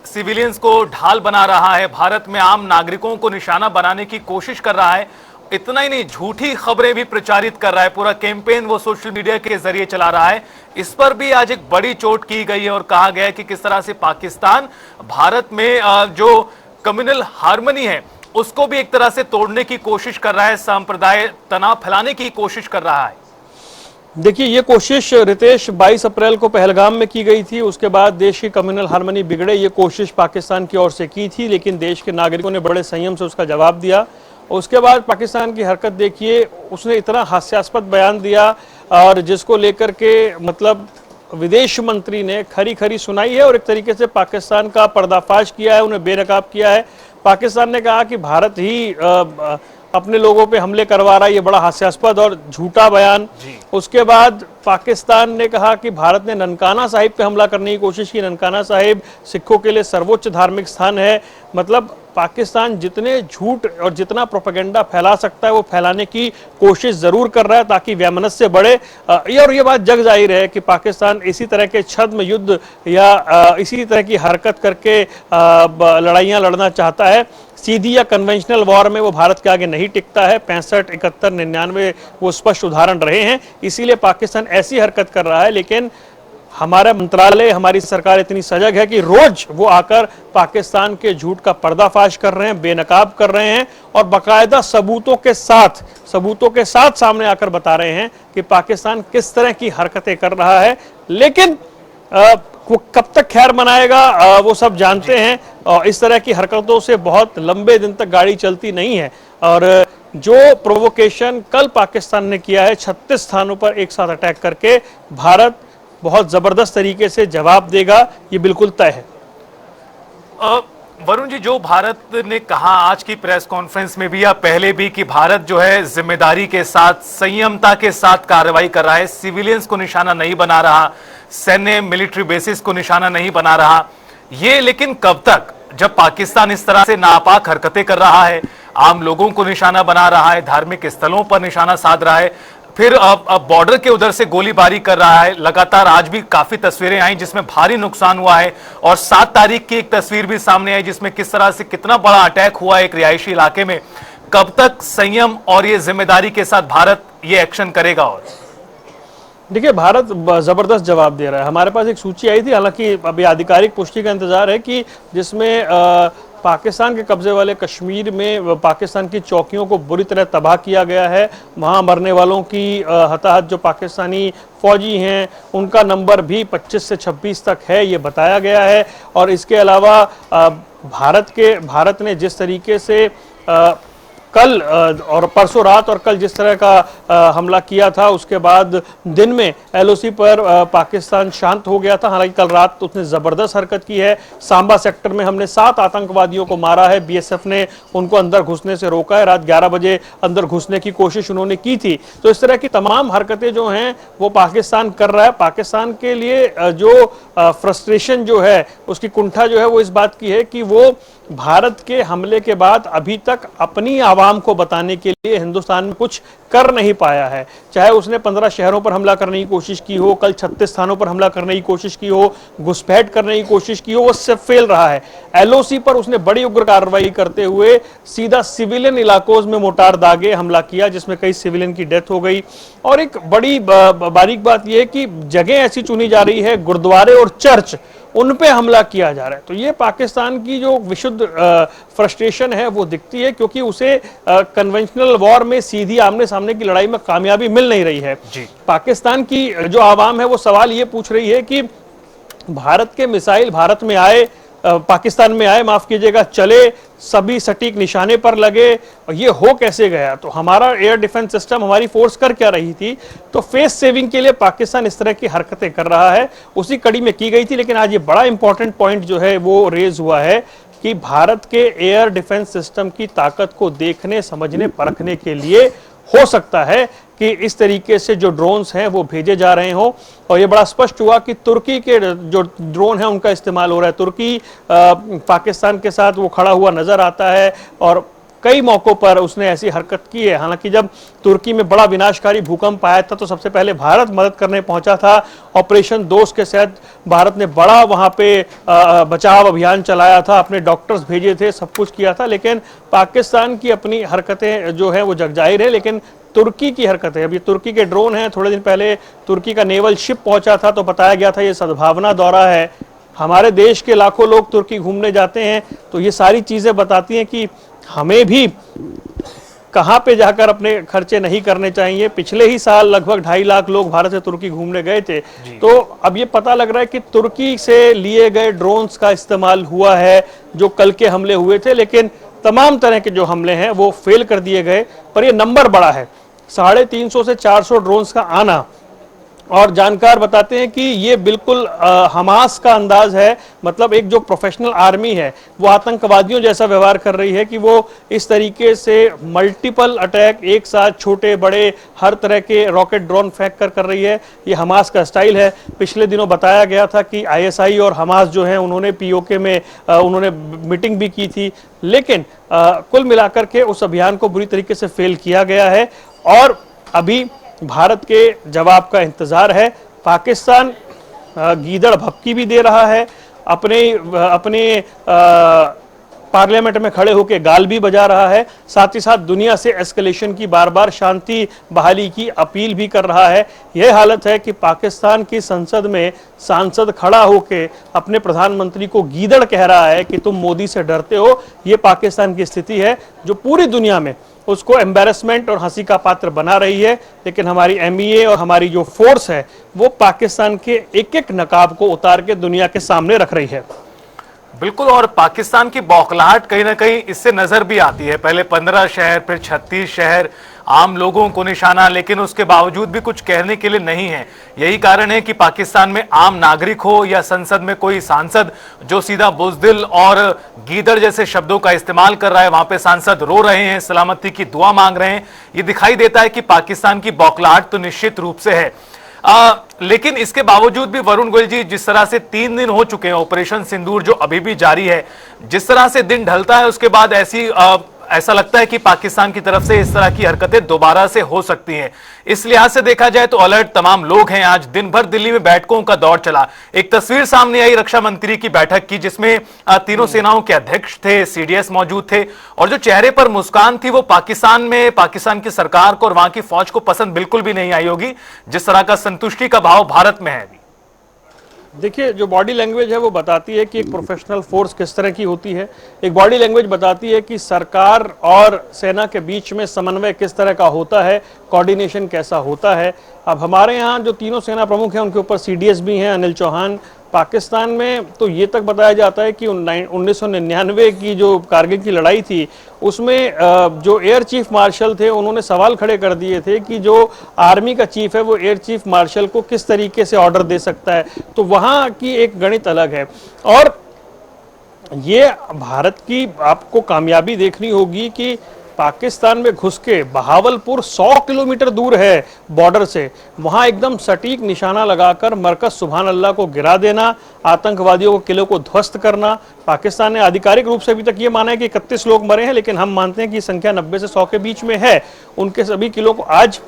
H: सिविलियंस को ढाल बना रहा है, भारत में आम नागरिकों को निशाना बनाने की कोशिश कर रहा है, इतना ही नहीं झूठी खबरें भी प्रचारित कर रहा है, पूरा कैंपेन वो सोशल मीडिया के जरिए चला रहा है। इस पर भी आज एक बड़ी चोट की गई है और कहा गया है कि किस तरह से पाकिस्तान भारत में जो कम्युनल हार्मनी है उसको भी एक तरह से तोड़ने की कोशिश कर रहा है, सांप्रदाय तनाव फैलाने की कोशिश कर रहा है।
I: देखिए, ये कोशिश रितेश 22 अप्रैल को पहलगाम में की गई थी। उसके बाद देश की कम्युनल हार्मनी बिगड़े, ये कोशिश पाकिस्तान की ओर से की थी, लेकिन देश के नागरिकों ने बड़े संयम से उसका जवाब दिया। उसके बाद पाकिस्तान की हरकत देखिए, उसने इतना हास्यास्पद बयान दिया और जिसको लेकर के मतलब विदेश मंत्री ने खरी खरी सुनाई है और एक तरीके से पाकिस्तान का पर्दाफाश किया है, उन्हें बेनकाब किया है। पाकिस्तान ने कहा कि भारत ही अपने लोगों पे हमले करवा रहा है, ये बड़ा हास्यास्पद और झूठा बयान। उसके बाद पाकिस्तान ने कहा कि भारत ने ननकाना साहिब पे हमला करने की कोशिश की। ननकाना साहिब सिखों के लिए सर्वोच्च धार्मिक स्थान है। मतलब पाकिस्तान जितने झूठ और जितना प्रोपेगेंडा फैला सकता है वो फैलाने की कोशिश जरूर कर रहा है ताकि वैमनस्य बढ़े। और ये बात जग जाहिर है कि पाकिस्तान इसी तरह के छद्म युद्ध या इसी तरह की हरकत करके लड़ाइयां लड़ना चाहता है। सीधी या कन्वेंशनल वॉर में वो भारत के आगे नहीं टिकता है। 65, 71, 99 वो स्पष्ट उदाहरण रहे हैं। इसीलिए पाकिस्तान ऐसी हरकत कर रहा है। लेकिन हमारा मंत्रालय, हमारी सरकार इतनी सजग है कि रोज वो आकर पाकिस्तान के झूठ का पर्दाफाश कर रहे हैं, बेनकाब कर रहे हैं और बाकायदा सबूतों के साथ सामने आकर बता रहे हैं कि पाकिस्तान किस तरह की हरकतें कर रहा है। लेकिन वो कब तक खैर मनाएगा वो सब जानते हैं। और इस तरह की हरकतों से बहुत लंबे दिन तक गाड़ी चलती नहीं है। और जो प्रोवोकेशन कल पाकिस्तान ने किया है 36 स्थानों पर एक साथ अटैक करके, भारत बहुत जबरदस्त तरीके से जवाब देगा, ये बिल्कुल तय है।
H: वरुण जी, जो भारत ने कहा आज की प्रेस कॉन्फ्रेंस में भी या पहले भी कि भारत जो है जिम्मेदारी के साथ, संयमता के साथ कार्रवाई कर रहा है, सिविलियंस को निशाना नहीं बना रहा, सैन्य मिलिट्री बेसिस को निशाना नहीं बना रहा, ये लेकिन कब तक? जब पाकिस्तान इस तरह से नापाक हरकतें कर रहा है, आम लोगों को निशाना बना रहा है, धार्मिक स्थलों पर निशाना साध रहा है, फिर अब बॉर्डर के उधर से गोलीबारी कर रहा है, लगातार आज भी काफी तस्वीरें आई जिसमें भारी नुकसान हुआ है, और 7 तारीख की एक तस्वीर भी सामने आई जिसमें किस तरह से कितना बड़ा अटैक हुआ एक रिहायशी इलाके में। कब तक संयम और ये जिम्मेदारी के साथ भारत ये एक्शन करेगा? और
I: देखिए, भारत जबरदस्त जवाब दे रहा है। हमारे पास एक सूची आई थी, हालांकि अभी आधिकारिक पुष्टि का इंतजार है, कि जिसमें पाकिस्तान के कब्जे वाले कश्मीर में पाकिस्तान की चौकियों को बुरी तरह तबाह किया गया है। वहां मरने वालों की हताहत जो पाकिस्तानी फौजी हैं उनका नंबर भी 25 से 26 तक है, ये बताया गया है। और इसके अलावा भारत ने जिस तरीके से कल और परसों रात और कल जिस तरह का हमला किया था, उसके बाद दिन में एलओसी पर पाकिस्तान शांत हो गया था। हालांकि कल रात उसने जबरदस्त हरकत की है। सांबा सेक्टर में हमने 7 आतंकवादियों को मारा है। बीएसएफ ने उनको अंदर घुसने से रोका है। रात 11 बजे अंदर घुसने की कोशिश उन्होंने की थी। तो इस तरह की तमाम हरकतें जो हैं वो पाकिस्तान कर रहा है। पाकिस्तान के लिए जो फ्रस्ट्रेशन जो है, उसकी कुंठा जो है वो इस बात की है कि वो भारत के हमले के बाद अभी तक अपनी आवाम को बताने के लिए हिंदुस्तान में कुछ कर नहीं पाया है। चाहे उसने 15 शहरों पर हमला करने की कोशिश की हो, कल 36 स्थानों पर हमला करने की कोशिश की हो, घुसपैठ करने की कोशिश की हो, वो सिर्फ फेल रहा है। एलओसी पर उसने बड़ी उग्र कार्रवाई करते हुए सीधा सिविलियन इलाकों में मोटार दागे हमला किया, जिसमें कई सिविलियन की डेथ हो गई। और एक बड़ी बारीक बात यह है कि जगह ऐसी चुनी जा रही है, गुरुद्वारे और चर्च, उन पे हमला किया जा रहा है। तो ये पाकिस्तान की जो विशुद्ध फ्रस्ट्रेशन है वो दिखती है, क्योंकि उसे कन्वेंशनल वॉर में सीधी आमने सामने की लड़ाई में कामयाबी मिल नहीं रही है। पाकिस्तान की जो आवाम है वो सवाल ये पूछ रही है कि भारत के मिसाइल भारत में आए, पाकिस्तान में आए, माफ कीजिएगा, चले, सभी सटीक निशाने पर लगे, और ये हो कैसे गया? तो हमारा एयर डिफेंस सिस्टम, हमारी फोर्स कर क्या रही थी? तो फेस सेविंग के लिए पाकिस्तान इस तरह की हरकतें कर रहा है, उसी कड़ी में की गई थी। लेकिन आज ये बड़ा इंपॉर्टेंट पॉइंट जो है वो रेज हुआ है कि भारत के एयर डिफेंस सिस्टम की ताकत को देखने, समझने, परखने के लिए हो सकता है कि इस तरीके से जो ड्रोन्स हैं वो भेजे जा रहे हों। और ये बड़ा स्पष्ट हुआ कि तुर्की के जो ड्रोन हैं उनका इस्तेमाल हो रहा है। तुर्की पाकिस्तान के साथ वो खड़ा हुआ नजर आता है और कई मौकों पर उसने ऐसी हरकत की है। हालांकि जब तुर्की में बड़ा विनाशकारी भूकंप आया था तो सबसे पहले भारत मदद करने पहुंचा था। ऑपरेशन दोस्त के तहत भारत ने बड़ा वहां पे बचाव अभियान चलाया था, अपने डॉक्टर्स भेजे थे, सब कुछ किया था। लेकिन पाकिस्तान की अपनी हरकतें जो है वो जगजाहिर है। लेकिन तुर्की की हरकतें, अभी तुर्की के ड्रोन हैं, थोड़े दिन पहले तुर्की का नेवल शिप पहुंचा था तो बताया गया था ये सद्भावना दौरा है। हमारे देश के लाखों लोग तुर्की घूमने जाते हैं, तो ये सारी चीजें बताती हैं कि हमें भी कहां पे जाकर अपने खर्चे नहीं करने चाहिए। पिछले ही साल लगभग 2.5 लाख लोग भारत से तुर्की घूमने गए थे। तो अब ये पता लग रहा है कि तुर्की से लिए गए ड्रोन्स का इस्तेमाल हुआ है जो कल के हमले हुए थे। लेकिन तमाम तरह के जो हमले हैं वो फेल कर दिए गए। पर ये नंबर बड़ा है, 350 से 400 ड्रोन्स का आना और जानकार बताते हैं कि ये बिल्कुल हमास का अंदाज है, मतलब एक जो प्रोफेशनल आर्मी है वो आतंकवादियों जैसा व्यवहार कर रही है कि वो इस तरीके से मल्टीपल अटैक एक साथ छोटे बड़े हर तरह के रॉकेट ड्रोन फेंक कर रही है। ये हमास का स्टाइल है। पिछले दिनों बताया गया था कि आईएसआई और हमास जो है उन्होंने पीओके में उन्होंने मीटिंग भी की थी, लेकिन कुल मिलाकर के उस अभियान को बुरी तरीके से फेल किया गया है और अभी भारत के जवाब का इंतजार है। पाकिस्तान गीदड़ भपकी भी दे रहा है, अपने पार्लियामेंट में खड़े होकर गाल भी बजा रहा है, साथ ही साथ दुनिया से एस्केलेशन की बार बार शांति बहाली की अपील भी कर रहा है। यह हालत है कि पाकिस्तान की संसद में सांसद खड़ा होकर अपने प्रधानमंत्री को गीदड़ कह रहा है कि तुम मोदी से डरते हो। यह पाकिस्तान की स्थिति है जो पूरी दुनिया में उसको एम्बैरेसमेंट और हंसी का पात्र बना रही है। लेकिन हमारी एमईए और हमारी जो फोर्स है वो पाकिस्तान के एक एक नकाब को उतार के दुनिया के सामने रख रही है।
H: बिल्कुल, और पाकिस्तान की बौखलाहट कहीं ना कहीं इससे नजर भी आती है। पहले 15 शहर, फिर 36 शहर, आम लोगों को निशाना, लेकिन उसके बावजूद भी कुछ कहने के लिए नहीं है। यही कारण है कि पाकिस्तान में आम नागरिक हो या संसद में कोई सांसद जो सीधा बुजदिल और गीदड़ जैसे शब्दों का इस्तेमाल कर रहा है, वहां पे सांसद रो रहे हैं, सलामती की दुआ मांग रहे हैं। ये दिखाई देता है कि पाकिस्तान की बौखलाहट तो निश्चित रूप से है। लेकिन इसके बावजूद भी वरुण गोयल जी, जिस तरह से 3 दिन हो चुके हैं ऑपरेशन सिंदूर जो अभी भी जारी है, जिस तरह से दिन ढलता है उसके बाद ऐसा लगता है कि पाकिस्तान की तरफ से इस तरह की हरकतें दोबारा से हो सकती हैं। इस लिहाज से देखा जाए तो अलर्ट तमाम लोग हैं। आज दिन भर दिल्ली में बैठकों का दौर चला। एक तस्वीर सामने आई रक्षा मंत्री की बैठक की, जिसमें तीनों सेनाओं के अध्यक्ष थे, सीडीएस मौजूद थे, और जो चेहरे पर मुस्कान थी वो पाकिस्तान की सरकार को और वहां की फौज को पसंद बिल्कुल भी नहीं आई होगी, जिस तरह का संतुष्टि का भाव भारत में है।
I: देखिए, जो बॉडी लैंग्वेज है वो बताती है कि एक प्रोफेशनल फोर्स किस तरह की होती है। एक बॉडी लैंग्वेज बताती है कि सरकार और सेना के बीच में समन्वय किस तरह का होता है, कोऑर्डिनेशन कैसा होता है। अब हमारे यहाँ जो तीनों सेना प्रमुख हैं उनके ऊपर सीडीएस भी हैं, अनिल चौहान। पाकिस्तान में तो ये तक बताया जाता है कि 1999 की जो कारगिल की लड़ाई थी उसमें जो एयर चीफ मार्शल थे उन्होंने सवाल खड़े कर दिए थे कि जो आर्मी का चीफ है वो एयर चीफ मार्शल को किस तरीके से ऑर्डर दे सकता है। तो वहाँ की एक गणित अलग है। और ये भारत की आपको कामयाबी देखनी होगी कि पाकिस्तान में घुस के बहावलपुर 100 किलोमीटर दूर है बॉर्डर से, वहां एकदम सटीक निशाना लगाकर मरकज सुभान अल्लाह को गिरा देना, आतंकवादियों को किले को ध्वस्त करना। पाकिस्तान ने आधिकारिक रूप से अभी तक ये माना है कि 31 लोग मरे हैं, लेकिन हम मानते हैं कि संख्या 90 से 100 के बीच में है। उनके सभी किलों को आज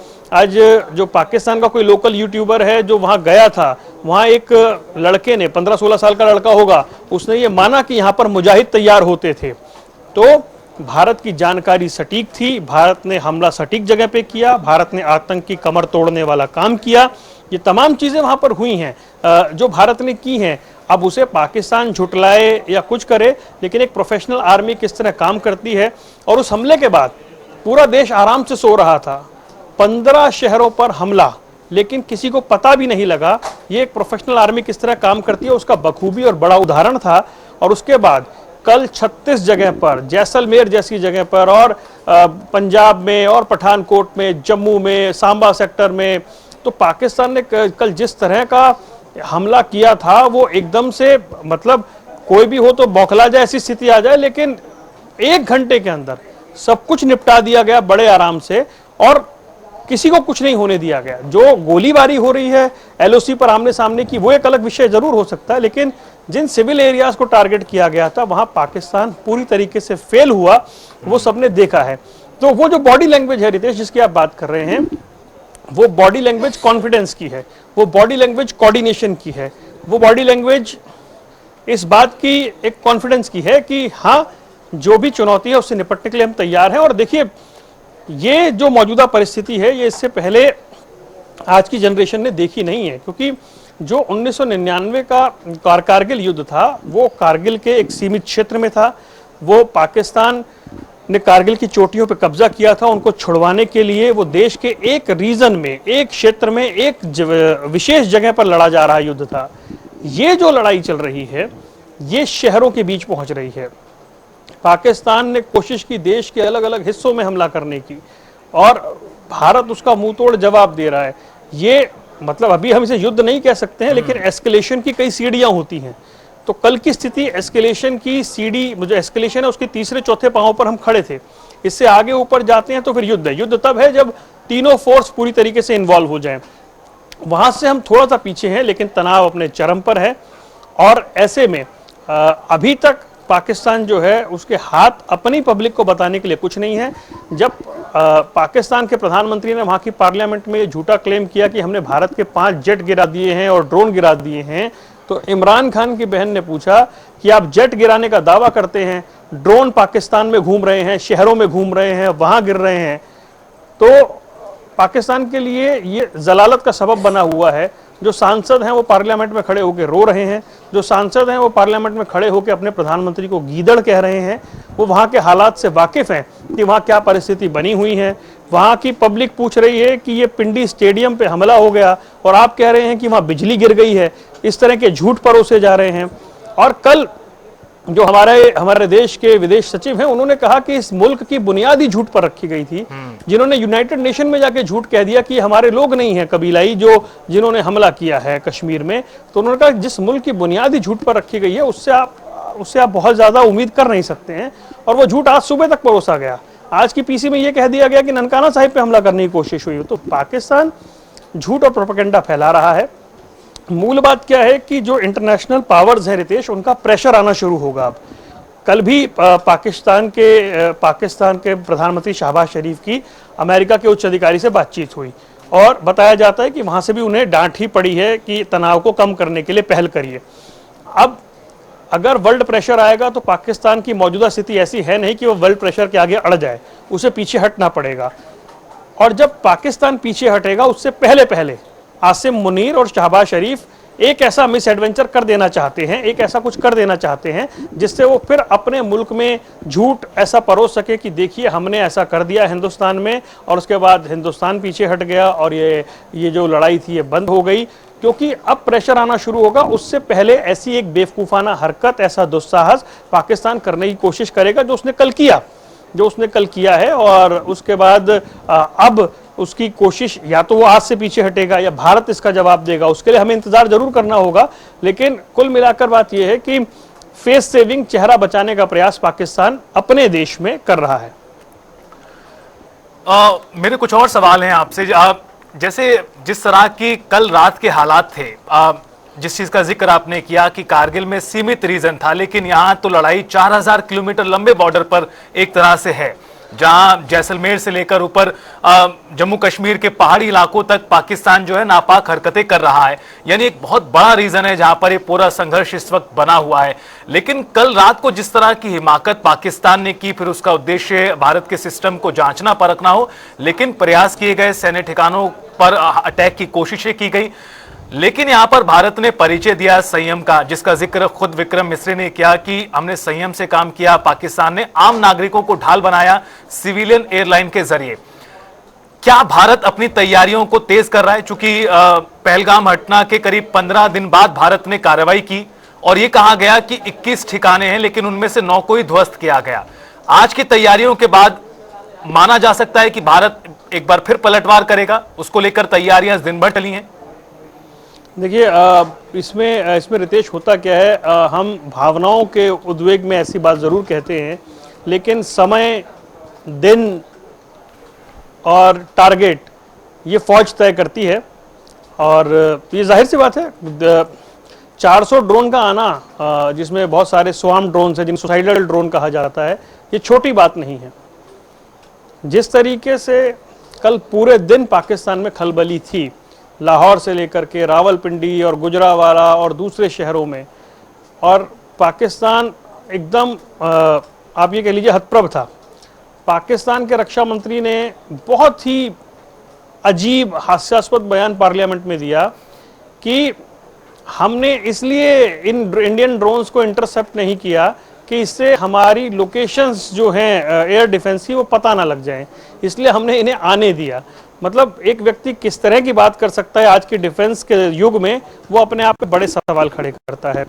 I: जो पाकिस्तान का कोई लोकल यूट्यूबर है जो वहां गया था, वहां एक लड़के ने 15-16 साल का लड़का होगा, उसने ये माना कि यहाँ पर मुजाहिद तैयार होते थे। तो भारत की जानकारी सटीक थी, भारत ने हमला सटीक जगह पे किया, भारत ने आतंक की कमर तोड़ने वाला काम किया। ये तमाम चीजें वहां पर हुई हैं जो भारत ने की हैं। अब उसे पाकिस्तान झुटलाए या कुछ करे, लेकिन एक प्रोफेशनल आर्मी किस तरह काम करती है। और उस हमले के बाद पूरा देश आराम से सो रहा था, 15 शहरों पर हमला, लेकिन किसी को पता भी नहीं लगा। ये एक प्रोफेशनल आर्मी किस तरह काम करती है उसका बखूबी और बड़ा उदाहरण था। और उसके बाद कल 36 जगह पर, जैसलमेर जैसी जगह पर, और पंजाब में और पठानकोट में, जम्मू में, सांबा सेक्टर में, तो पाकिस्तान ने कल जिस तरह का हमला किया था वो एकदम से, मतलब कोई भी हो तो बौखला जाए ऐसी स्थिति आ जाए, लेकिन 1 घंटे के अंदर सब कुछ निपटा दिया गया बड़े आराम से और किसी को कुछ नहीं होने दिया गया। जो गोलीबारी हो रही है एलओसी पर आमने सामने की, वो एक अलग विषय जरूर हो सकता है, लेकिन जिन सिविल एरियाज को टारगेट किया गया था वहां पाकिस्तान पूरी तरीके से फेल हुआ, वो सबने देखा है। तो वो जो बॉडी लैंग्वेज है रितेश जिसकी आप बात कर रहे हैं, वो बॉडी लैंग्वेज कॉन्फिडेंस की है, वो बॉडी लैंग्वेज कोऑर्डिनेशन की है, वो बॉडी लैंग्वेज इस बात की एक कॉन्फिडेंस की है कि हाँ, जो भी चुनौती है उससे निपटने के लिए हम तैयार हैं। और देखिए, ये जो मौजूदा परिस्थिति है ये इससे पहले आज की जनरेशन ने देखी नहीं है, क्योंकि जो 1999 का कारगिल युद्ध था वो कारगिल के एक सीमित क्षेत्र में था। वो पाकिस्तान ने कारगिल की चोटियों पर कब्जा किया था। उनको छुड़वाने के लिए वो देश के एक रीजन में, एक क्षेत्र में, एक विशेष जगह पर लड़ा जा रहा युद्ध था। ये जो लड़ाई चल रही है ये शहरों के बीच पहुंच रही है। पाकिस्तान ने कोशिश की देश के अलग अलग हिस्सों में हमला करने की और भारत उसका मुंह तोड़ जवाब दे रहा है। ये मतलब अभी हम इसे युद्ध नहीं कह सकते हैं, लेकिन एस्केलेशन की कई सीढ़ियां होती हैं। तो कल की स्थिति एस्केलेशन की सीढ़ी, जो एस्केलेशन है उसके तीसरे चौथे पांव पर हम खड़े थे। इससे आगे ऊपर जाते हैं तो फिर युद्ध है। युद्ध तब है जब तीनों फोर्स पूरी तरीके से इन्वॉल्व हो जाएं। वहां से हम थोड़ा सा पीछे हैं, लेकिन तनाव अपने चरम पर है। और ऐसे में अभी तक पाकिस्तान जो है उसके हाथ अपनी पब्लिक को बताने के लिए कुछ नहीं है। जब पाकिस्तान के प्रधानमंत्री ने वहां की पार्लियामेंट में झूठा क्लेम किया कि हमने भारत के 5 जेट गिरा दिए हैं और ड्रोन गिरा दिए हैं, तो इमरान खान की बहन ने पूछा कि आप जेट गिराने का दावा करते हैं, ड्रोन पाकिस्तान में घूम रहे हैं, शहरों में घूम रहे हैं, वहां गिर रहे हैं। तो पाकिस्तान के लिए ये जलालत का सबब बना हुआ है। जो सांसद हैं वो पार्लियामेंट में खड़े होकर रो रहे हैं, जो सांसद हैं वो पार्लियामेंट में खड़े होकर अपने प्रधानमंत्री को गीदड़ कह रहे हैं। वो वहाँ के हालात से वाकिफ हैं कि वहाँ क्या परिस्थिति बनी हुई है। वहाँ की पब्लिक पूछ रही है कि ये पिंडी स्टेडियम पे हमला हो गया और आप कह रहे हैं कि वहाँ बिजली गिर गई है। इस तरह के झूठ परोसे जा रहे हैं। और कल जो हमारे देश के विदेश सचिव हैं, उन्होंने कहा कि इस मुल्क की बुनियादी झूठ पर रखी गई थी। जिन्होंने यूनाइटेड नेशन में जाके झूठ कह दिया कि हमारे लोग नहीं हैं कबीलाई जिन्होंने हमला किया है कश्मीर में। तो उन्होंने कहा जिस मुल्क की बुनियादी झूठ पर रखी गई है उससे आप बहुत ज्यादा उम्मीद कर नहीं सकते हैं। और वो झूठ आज सुबह तक परोसा गया। आज की पीसी में यह कह दिया गया कि ननकाना साहिब पे हमला करने की कोशिश हुई। तो पाकिस्तान झूठ और प्रोपेगेंडा फैला रहा है। मूल बात क्या है कि जो इंटरनेशनल पावर्स हैं रितेश, उनका प्रेशर आना शुरू होगा। अब कल भी पाकिस्तान के प्रधानमंत्री शहबाज शरीफ की अमेरिका के उच्च अधिकारी से बातचीत हुई और बताया जाता है कि वहां से भी उन्हें डांट ही पड़ी है कि तनाव को कम करने के लिए पहल करिए। अब अगर वर्ल्ड प्रेशर आएगा तो पाकिस्तान की मौजूदा स्थिति ऐसी है नहीं कि वो वर्ल्ड प्रेशर के आगे अड़ जाए, उसे पीछे हटना पड़ेगा। और जब पाकिस्तान पीछे हटेगा उससे पहले आसिम मुनीर और शहबाज शरीफ एक ऐसा मिस एडवेंचर कर देना चाहते हैं, एक ऐसा कुछ कर देना चाहते हैं जिससे वो फिर अपने मुल्क में झूठ ऐसा परोस सके कि देखिए हमने ऐसा कर दिया हिंदुस्तान में, और उसके बाद हिंदुस्तान पीछे हट गया और ये जो लड़ाई थी ये बंद हो गई। क्योंकि अब प्रेशर आना शुरू होगा। उससे पहले ऐसी एक बेवकूफाना हरकत, ऐसा दुस्साहस पाकिस्तान करने की कोशिश करेगा जो उसने कल किया है। और उसके बाद अब उसकी कोशिश या तो वो आज से पीछे हटेगा या भारत इसका जवाब देगा। उसके लिए हमें इंतजार जरूर करना होगा। लेकिन कुल मिलाकर बात यह है कि फेस सेविंग, चेहरा बचाने का प्रयास पाकिस्तान अपने देश में कर रहा है।
H: मेरे कुछ और सवाल हैं आपसे। जैसे जिस तरह की कल रात के हालात थे, जिस चीज का जिक्र आपने किया कि कारगिल में सीमित रीजन था, लेकिन यहां तो लड़ाई 4000 किलोमीटर लंबे बॉर्डर पर एक तरह से है, जहां जैसलमेर से लेकर ऊपर जम्मू कश्मीर के पहाड़ी इलाकों तक पाकिस्तान जो है नापाक हरकतें कर रहा है। यानी एक बहुत बड़ा रीजन है जहां पर ये पूरा संघर्ष इस वक्त बना हुआ है। लेकिन कल रात को जिस तरह की हिमाकत पाकिस्तान ने की, फिर उसका उद्देश्य भारत के सिस्टम को जांचना परखना हो, लेकिन प्रयास किए गए, सैन्य ठिकानों पर अटैक की कोशिशें की गई। लेकिन यहां पर भारत ने परिचय दिया संयम का, जिसका जिक्र खुद विक्रम मिस्री ने किया कि हमने संयम से काम किया। पाकिस्तान ने आम नागरिकों को ढाल बनाया सिविलियन एयरलाइन के जरिए। क्या भारत अपनी तैयारियों को तेज कर रहा है? चूंकि पहलगाम घटना के करीब 15 दिन बाद भारत ने कार्रवाई की और यह कहा गया कि 21 ठिकाने हैं, लेकिन उनमें से 9 को ही ध्वस्त किया गया। आज की तैयारियों के बाद माना जा सकता है कि भारत एक बार फिर पलटवार करेगा, उसको लेकर तैयारियां दिन भर टली हैं।
I: देखिए, इसमें रितेश होता क्या है, हम भावनाओं के उद्वेग में ऐसी बात जरूर कहते हैं, लेकिन समय, दिन और टारगेट ये फौज तय करती है। और ये जाहिर सी बात है, 400 ड्रोन का आना, जिसमें बहुत सारे स्वार्म ड्रोन हैं, जिन्हें सुसाइडल ड्रोन कहा जाता है, ये छोटी बात नहीं है। जिस तरीके से कल पूरे दिन पाकिस्तान में खलबली थी, लाहौर से लेकर के रावलपिंडी और गुजरावाला और दूसरे शहरों में, और पाकिस्तान एकदम आप ये कह लीजिए हतप्रभ था। पाकिस्तान के रक्षा मंत्री ने बहुत ही अजीब हास्यास्पद बयान पार्लियामेंट में दिया कि हमने इसलिए इन इंडियन ड्रोन्स को इंटरसेप्ट नहीं किया कि इससे हमारी लोकेशंस जो हैं एयर डिफेंस की वो पता ना लग जाएं, इसलिए हमने इन्हें आने दिया। मतलब एक व्यक्ति किस तरह की बात कर सकता है आज की डिफेंस के युग में, वो अपने आप पे बड़े सवाल खड़े करता है।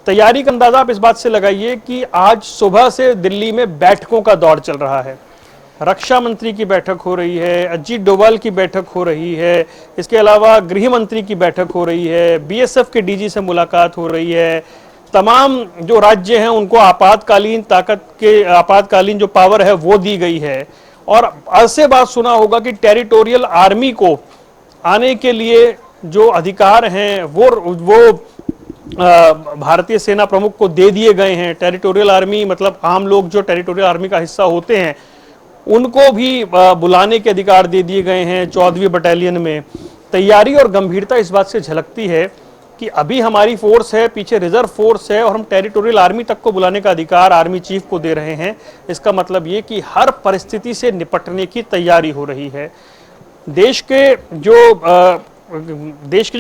I: तैयारी का अंदाजा आप इस बात से लगाइए कि आज सुबह से दिल्ली में बैठकों का दौर चल रहा है। रक्षा मंत्री की बैठक हो रही है, अजीत डोभाल की बैठक हो रही है, इसके अलावा गृह मंत्री की बैठक हो रही है, बीएसएफ के डीजी से मुलाकात हो रही है, तमाम जो राज्य हैं उनको आपातकालीन जो पावर है वो दी गई है। और ऐसे बात सुना होगा कि टेरिटोरियल आर्मी को आने के लिए जो अधिकार हैं वो भारतीय सेना प्रमुख को दे दिए गए हैं। टेरिटोरियल आर्मी मतलब आम लोग जो टेरिटोरियल आर्मी का हिस्सा होते हैं उनको भी बुलाने के अधिकार दे दिए गए हैं 14वीं बटालियन में। तैयारी और गंभीरता इस बात से झलकती है कि अभी हमारी फोर्स है, पीछे रिजर्व फोर्स है और हम टेरिटोरियल आर्मी तक को बुलाने का अधिकार आर्मी चीफ को दे रहे हैं। इसका मतलब ये कि हर परिस्थिति से निपटने की तैयारी हो रही है। देश के जो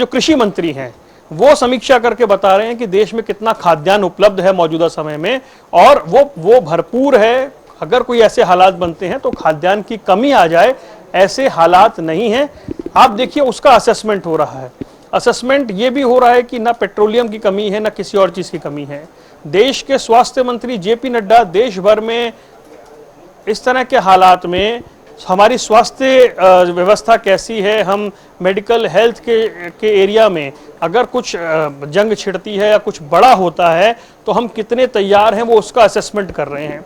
I: कृषि मंत्री हैं वो समीक्षा करके बता रहे हैं कि देश में कितना खाद्यान्न उपलब्ध है मौजूदा समय में और वो भरपूर है। अगर कोई ऐसे हालात बनते हैं तो खाद्यान्न की कमी आ जाए, ऐसे हालात नहीं हैं। आप देखिए उसका असेसमेंट हो रहा है। असेसमेंट ये भी हो रहा है कि ना पेट्रोलियम की कमी है ना किसी और चीज की कमी है। देश के स्वास्थ्य मंत्री जेपी नड्डा देश भर में इस तरह के हालात में हमारी स्वास्थ्य व्यवस्था कैसी है, हम मेडिकल हेल्थ के एरिया में अगर कुछ जंग छिड़ती है या कुछ बड़ा होता है तो हम कितने तैयार हैं, वो उसका असेसमेंट कर रहे हैं।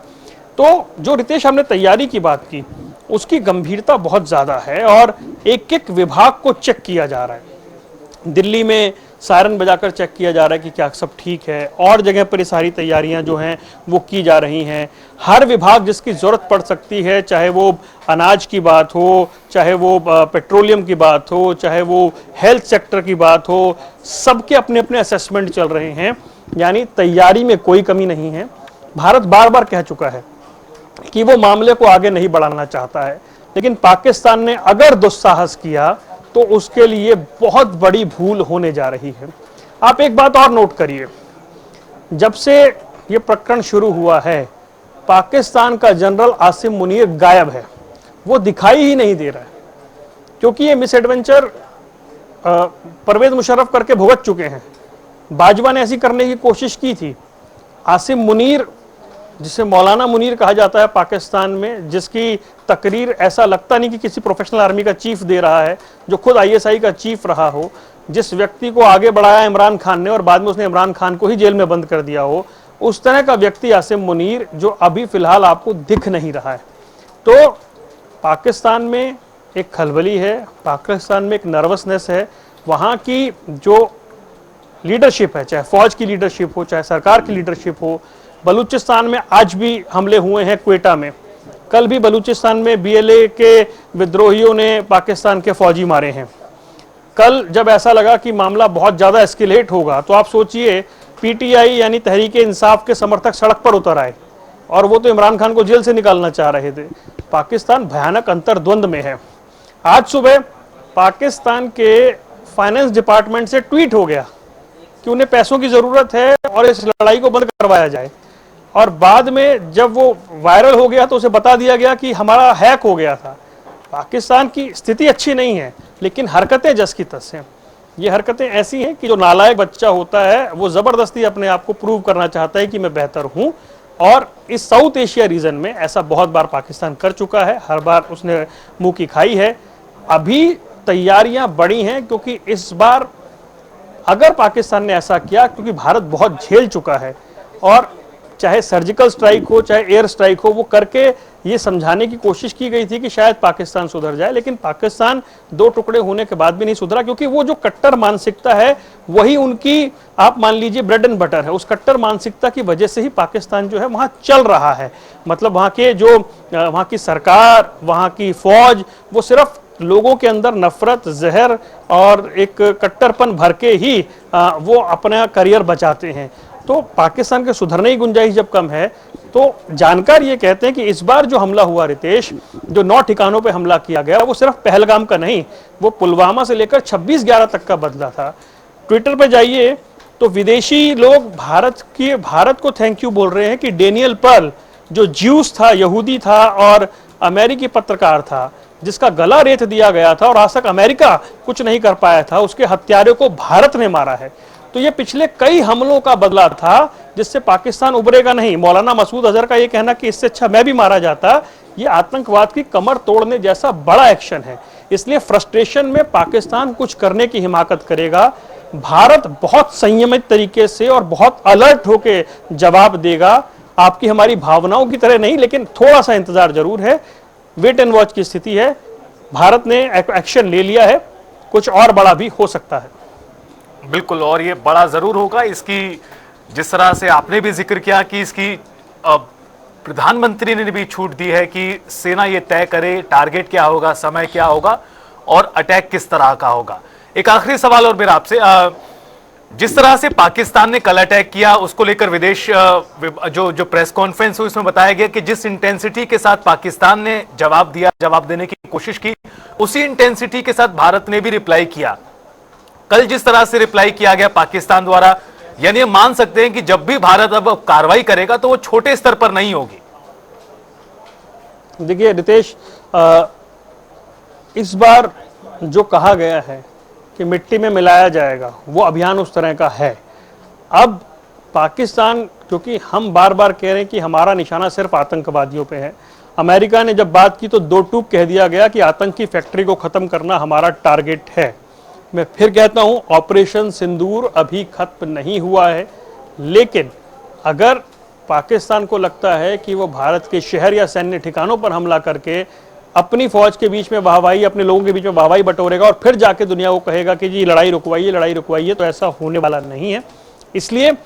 I: तो जो रितेश हमने तैयारी की बात की उसकी गंभीरता बहुत ज़्यादा है और एक एक विभाग को चेक किया जा रहा है। दिल्ली में सायरन बजाकर चेक किया जा रहा है कि क्या सब ठीक है, और जगह पर ये सारी तैयारियां जो हैं वो की जा रही हैं। हर विभाग जिसकी ज़रूरत पड़ सकती है, चाहे वो अनाज की बात हो, चाहे वो पेट्रोलियम की बात हो, चाहे वो हेल्थ सेक्टर की बात हो, सबके अपने अपने असेसमेंट चल रहे हैं। यानी तैयारी में कोई कमी नहीं है। भारत बार बार कह चुका है कि वो मामले को आगे नहीं बढ़ाना चाहता है, लेकिन पाकिस्तान ने अगर दुस्साहस किया तो उसके लिए बहुत बड़ी भूल होने जा रही है। आप एक बात और नोट करिए, जब से ये प्रकरण शुरू हुआ है पाकिस्तान का जनरल आसिम मुनीर गायब है, वो दिखाई ही नहीं दे रहा है, क्योंकि ये मिस एडवेंचर परवेज मुशर्रफ करके भुगत चुके हैं। बाजवा ने ऐसी करने की कोशिश की थी। आसिम मुनीर, जिसे मौलाना मुनीर कहा जाता है पाकिस्तान में, जिसकी तकरीर ऐसा लगता नहीं कि किसी प्रोफेशनल आर्मी का चीफ दे रहा है, जो खुद आईएसआई का चीफ रहा हो, जिस व्यक्ति को आगे बढ़ाया इमरान खान ने और बाद में उसने इमरान खान को ही जेल में बंद कर दिया हो, उस तरह का व्यक्ति आसिम मुनीर जो अभी फिलहाल आपको दिख नहीं रहा है। तो पाकिस्तान में एक खलबली है, पाकिस्तान में एक नर्वसनेस है। वहाँ की जो लीडरशिप है, चाहे फौज की लीडरशिप हो, चाहे सरकार की लीडरशिप हो। बलूचिस्तान में आज भी हमले हुए हैं, क्वेटा में। कल भी बलूचिस्तान में बीएलए के विद्रोहियों ने पाकिस्तान के फौजी मारे हैं। कल जब ऐसा लगा कि मामला बहुत ज़्यादा एस्केलेट होगा तो आप सोचिए पीटीआई यानी तहरीके इंसाफ के समर्थक सड़क पर उतर आए और वो तो इमरान खान को जेल से निकालना चाह रहे थे। पाकिस्तान भयानक अंतर्द्वंद में है। आज सुबह पाकिस्तान के फाइनेंस डिपार्टमेंट से ट्वीट हो गया कि उन्हें पैसों की ज़रूरत है और इस लड़ाई को बंद करवाया जाए, और बाद में जब वो वायरल हो गया तो उसे बता दिया गया कि हमारा हैक हो गया था। पाकिस्तान की स्थिति अच्छी नहीं है, लेकिन हरकतें जस की तस हैं। ये हरकतें ऐसी हैं कि जो नालायक बच्चा होता है वो ज़बरदस्ती अपने आप को प्रूव करना चाहता है कि मैं बेहतर हूँ, और इस साउथ एशिया रीजन में ऐसा बहुत बार पाकिस्तान कर चुका है। हर बार उसने मुंह की खाई है। अभी तैयारियां बड़ी हैं, क्योंकि इस बार अगर पाकिस्तान ने ऐसा किया, क्योंकि भारत बहुत झेल चुका है और चाहे सर्जिकल स्ट्राइक हो चाहे एयर स्ट्राइक हो, वो करके ये समझाने की कोशिश की गई थी कि शायद पाकिस्तान सुधर जाए, लेकिन पाकिस्तान दो टुकड़े होने के बाद भी नहीं सुधरा, क्योंकि वो जो कट्टर मानसिकता है वही उनकी, आप मान लीजिए, ब्रेड एंड बटर है। उस कट्टर मानसिकता की वजह से ही पाकिस्तान जो है वहाँ चल रहा है। मतलब वहाँ के जो वहाँ की सरकार, वहाँ की फौज, वो सिर्फ लोगों के अंदर नफरत, जहर और एक कट्टरपन भर के ही वो अपना करियर बचाते हैं। तो पाकिस्तान के सुधरने की गुंजाइश जब कम है, तो जानकार ये कहते हैं कि इस बार जो हमला हुआ रितेश, जो 9 ठिकानों पे हमला किया गया, वो सिर्फ पहलगाम का नहीं, वो पुलवामा से लेकर 26/11 तक का बदला था। ट्विटर पे जाइए तो विदेशी लोग भारत को थैंक यू बोल रहे हैं कि डेनियल पर्ल, जो ज्यूस था, यहूदी था और अमेरिकी पत्रकार था, जिसका गला रेत दिया गया था और आज तक अमेरिका कुछ नहीं कर पाया था, उसके हत्यारे को भारत ने मारा है। तो ये पिछले कई हमलों का बदला था, जिससे पाकिस्तान उभरेगा नहीं। मौलाना मसूद अजहर का ये कहना कि इससे अच्छा मैं भी मारा जाता, ये आतंकवाद की कमर तोड़ने जैसा बड़ा एक्शन है। इसलिए फ्रस्ट्रेशन में पाकिस्तान कुछ करने की हिमाकत करेगा, भारत बहुत संयमित तरीके से और बहुत अलर्ट होकर जवाब देगा। आपकी हमारी भावनाओं की तरह नहीं, लेकिन थोड़ा सा इंतजार जरूर है। वेट एंड वॉच की स्थिति है। भारत ने एक्शन ले लिया है, कुछ और बड़ा भी हो सकता है।
H: बिल्कुल, और ये बड़ा जरूर होगा। इसकी जिस तरह से आपने भी जिक्र किया कि इसकी प्रधानमंत्री ने भी छूट दी है कि सेना ये तय करे टारगेट क्या होगा, समय क्या होगा और अटैक किस तरह का होगा। एक आखिरी सवाल और मेरा आपसे, जिस तरह से पाकिस्तान ने कल अटैक किया उसको लेकर विदेश जो प्रेस कॉन्फ्रेंस हुई उसमें बताया गया कि जिस इंटेंसिटी के साथ पाकिस्तान ने जवाब दिया, जवाब देने की कोशिश की, उसी इंटेंसिटी के साथ भारत ने भी रिप्लाई किया। कल जिस तरह से रिप्लाई किया गया पाकिस्तान द्वारा, यानी हम मान सकते हैं कि जब भी भारत अब कार्रवाई करेगा तो वो छोटे स्तर पर नहीं होगी।
I: देखिए रितेश, इस बार जो कहा गया है कि मिट्टी में मिलाया जाएगा, वो अभियान उस तरह का है। अब पाकिस्तान, क्योंकि हम बार बार कह रहे हैं कि हमारा निशाना सिर्फ आतंकवादियों पे है, अमेरिका ने जब बात की तो दो टूक कह दिया गया कि आतंकी फैक्ट्री को खत्म करना हमारा टारगेट है। मैं फिर कहता हूं, ऑपरेशन सिंदूर अभी खत्म नहीं हुआ है, लेकिन अगर पाकिस्तान को लगता है कि वो भारत के शहर या सैन्य ठिकानों पर हमला करके अपनी फौज के बीच में वाहवाही, अपने लोगों के बीच में वाहवाही बटोरेगा और फिर जाके दुनिया को कहेगा कि जी लड़ाई रुकवाइए, तो ऐसा होने वाला नहीं है। इसलिए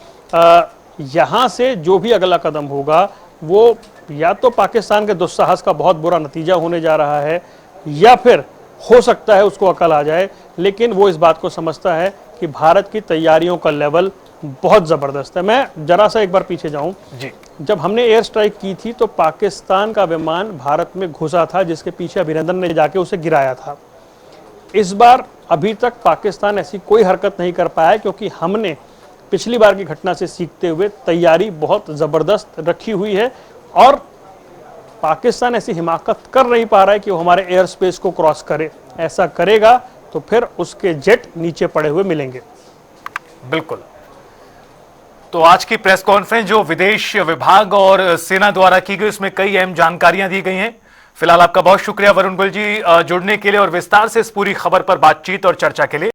I: यहां से जो भी अगला कदम होगा वो या तो पाकिस्तान के दुस्साहस का बहुत बुरा नतीजा होने जा रहा है, या फिर हो सकता है उसको अकल आ जाए, लेकिन वो इस बात को समझता है कि भारत की तैयारियों का लेवल बहुत जबरदस्त है। मैं जरा सा एक बार पीछे जाऊं
H: जी।
I: जब हमने एयर स्ट्राइक की थी तो पाकिस्तान का विमान भारत में घुसा था, जिसके पीछे अभिनंदन ने जाके उसे गिराया था। इस बार अभी तक पाकिस्तान ऐसी कोई हरकत नहीं कर पाया, क्योंकि हमने पिछली बार की घटना से सीखते हुए तैयारी बहुत जबरदस्त रखी हुई है और पाकिस्तान ऐसी हिमाकत कर नहीं पा रहा है कि वो हमारे एयर स्पेस को क्रॉस करे। ऐसा करेगा तो फिर उसके जेट नीचे पड़े हुए मिलेंगे।
H: बिल्कुल। तो आज की प्रेस कॉन्फ्रेंस जो विदेश विभाग और सेना द्वारा की गई, उसमें कई अहम जानकारियां दी गई हैं। फिलहाल आपका बहुत शुक्रिया वरुण गोयल जी जुड़ने के लिए और विस्तार से इस पूरी खबर पर बातचीत और चर्चा के लिए।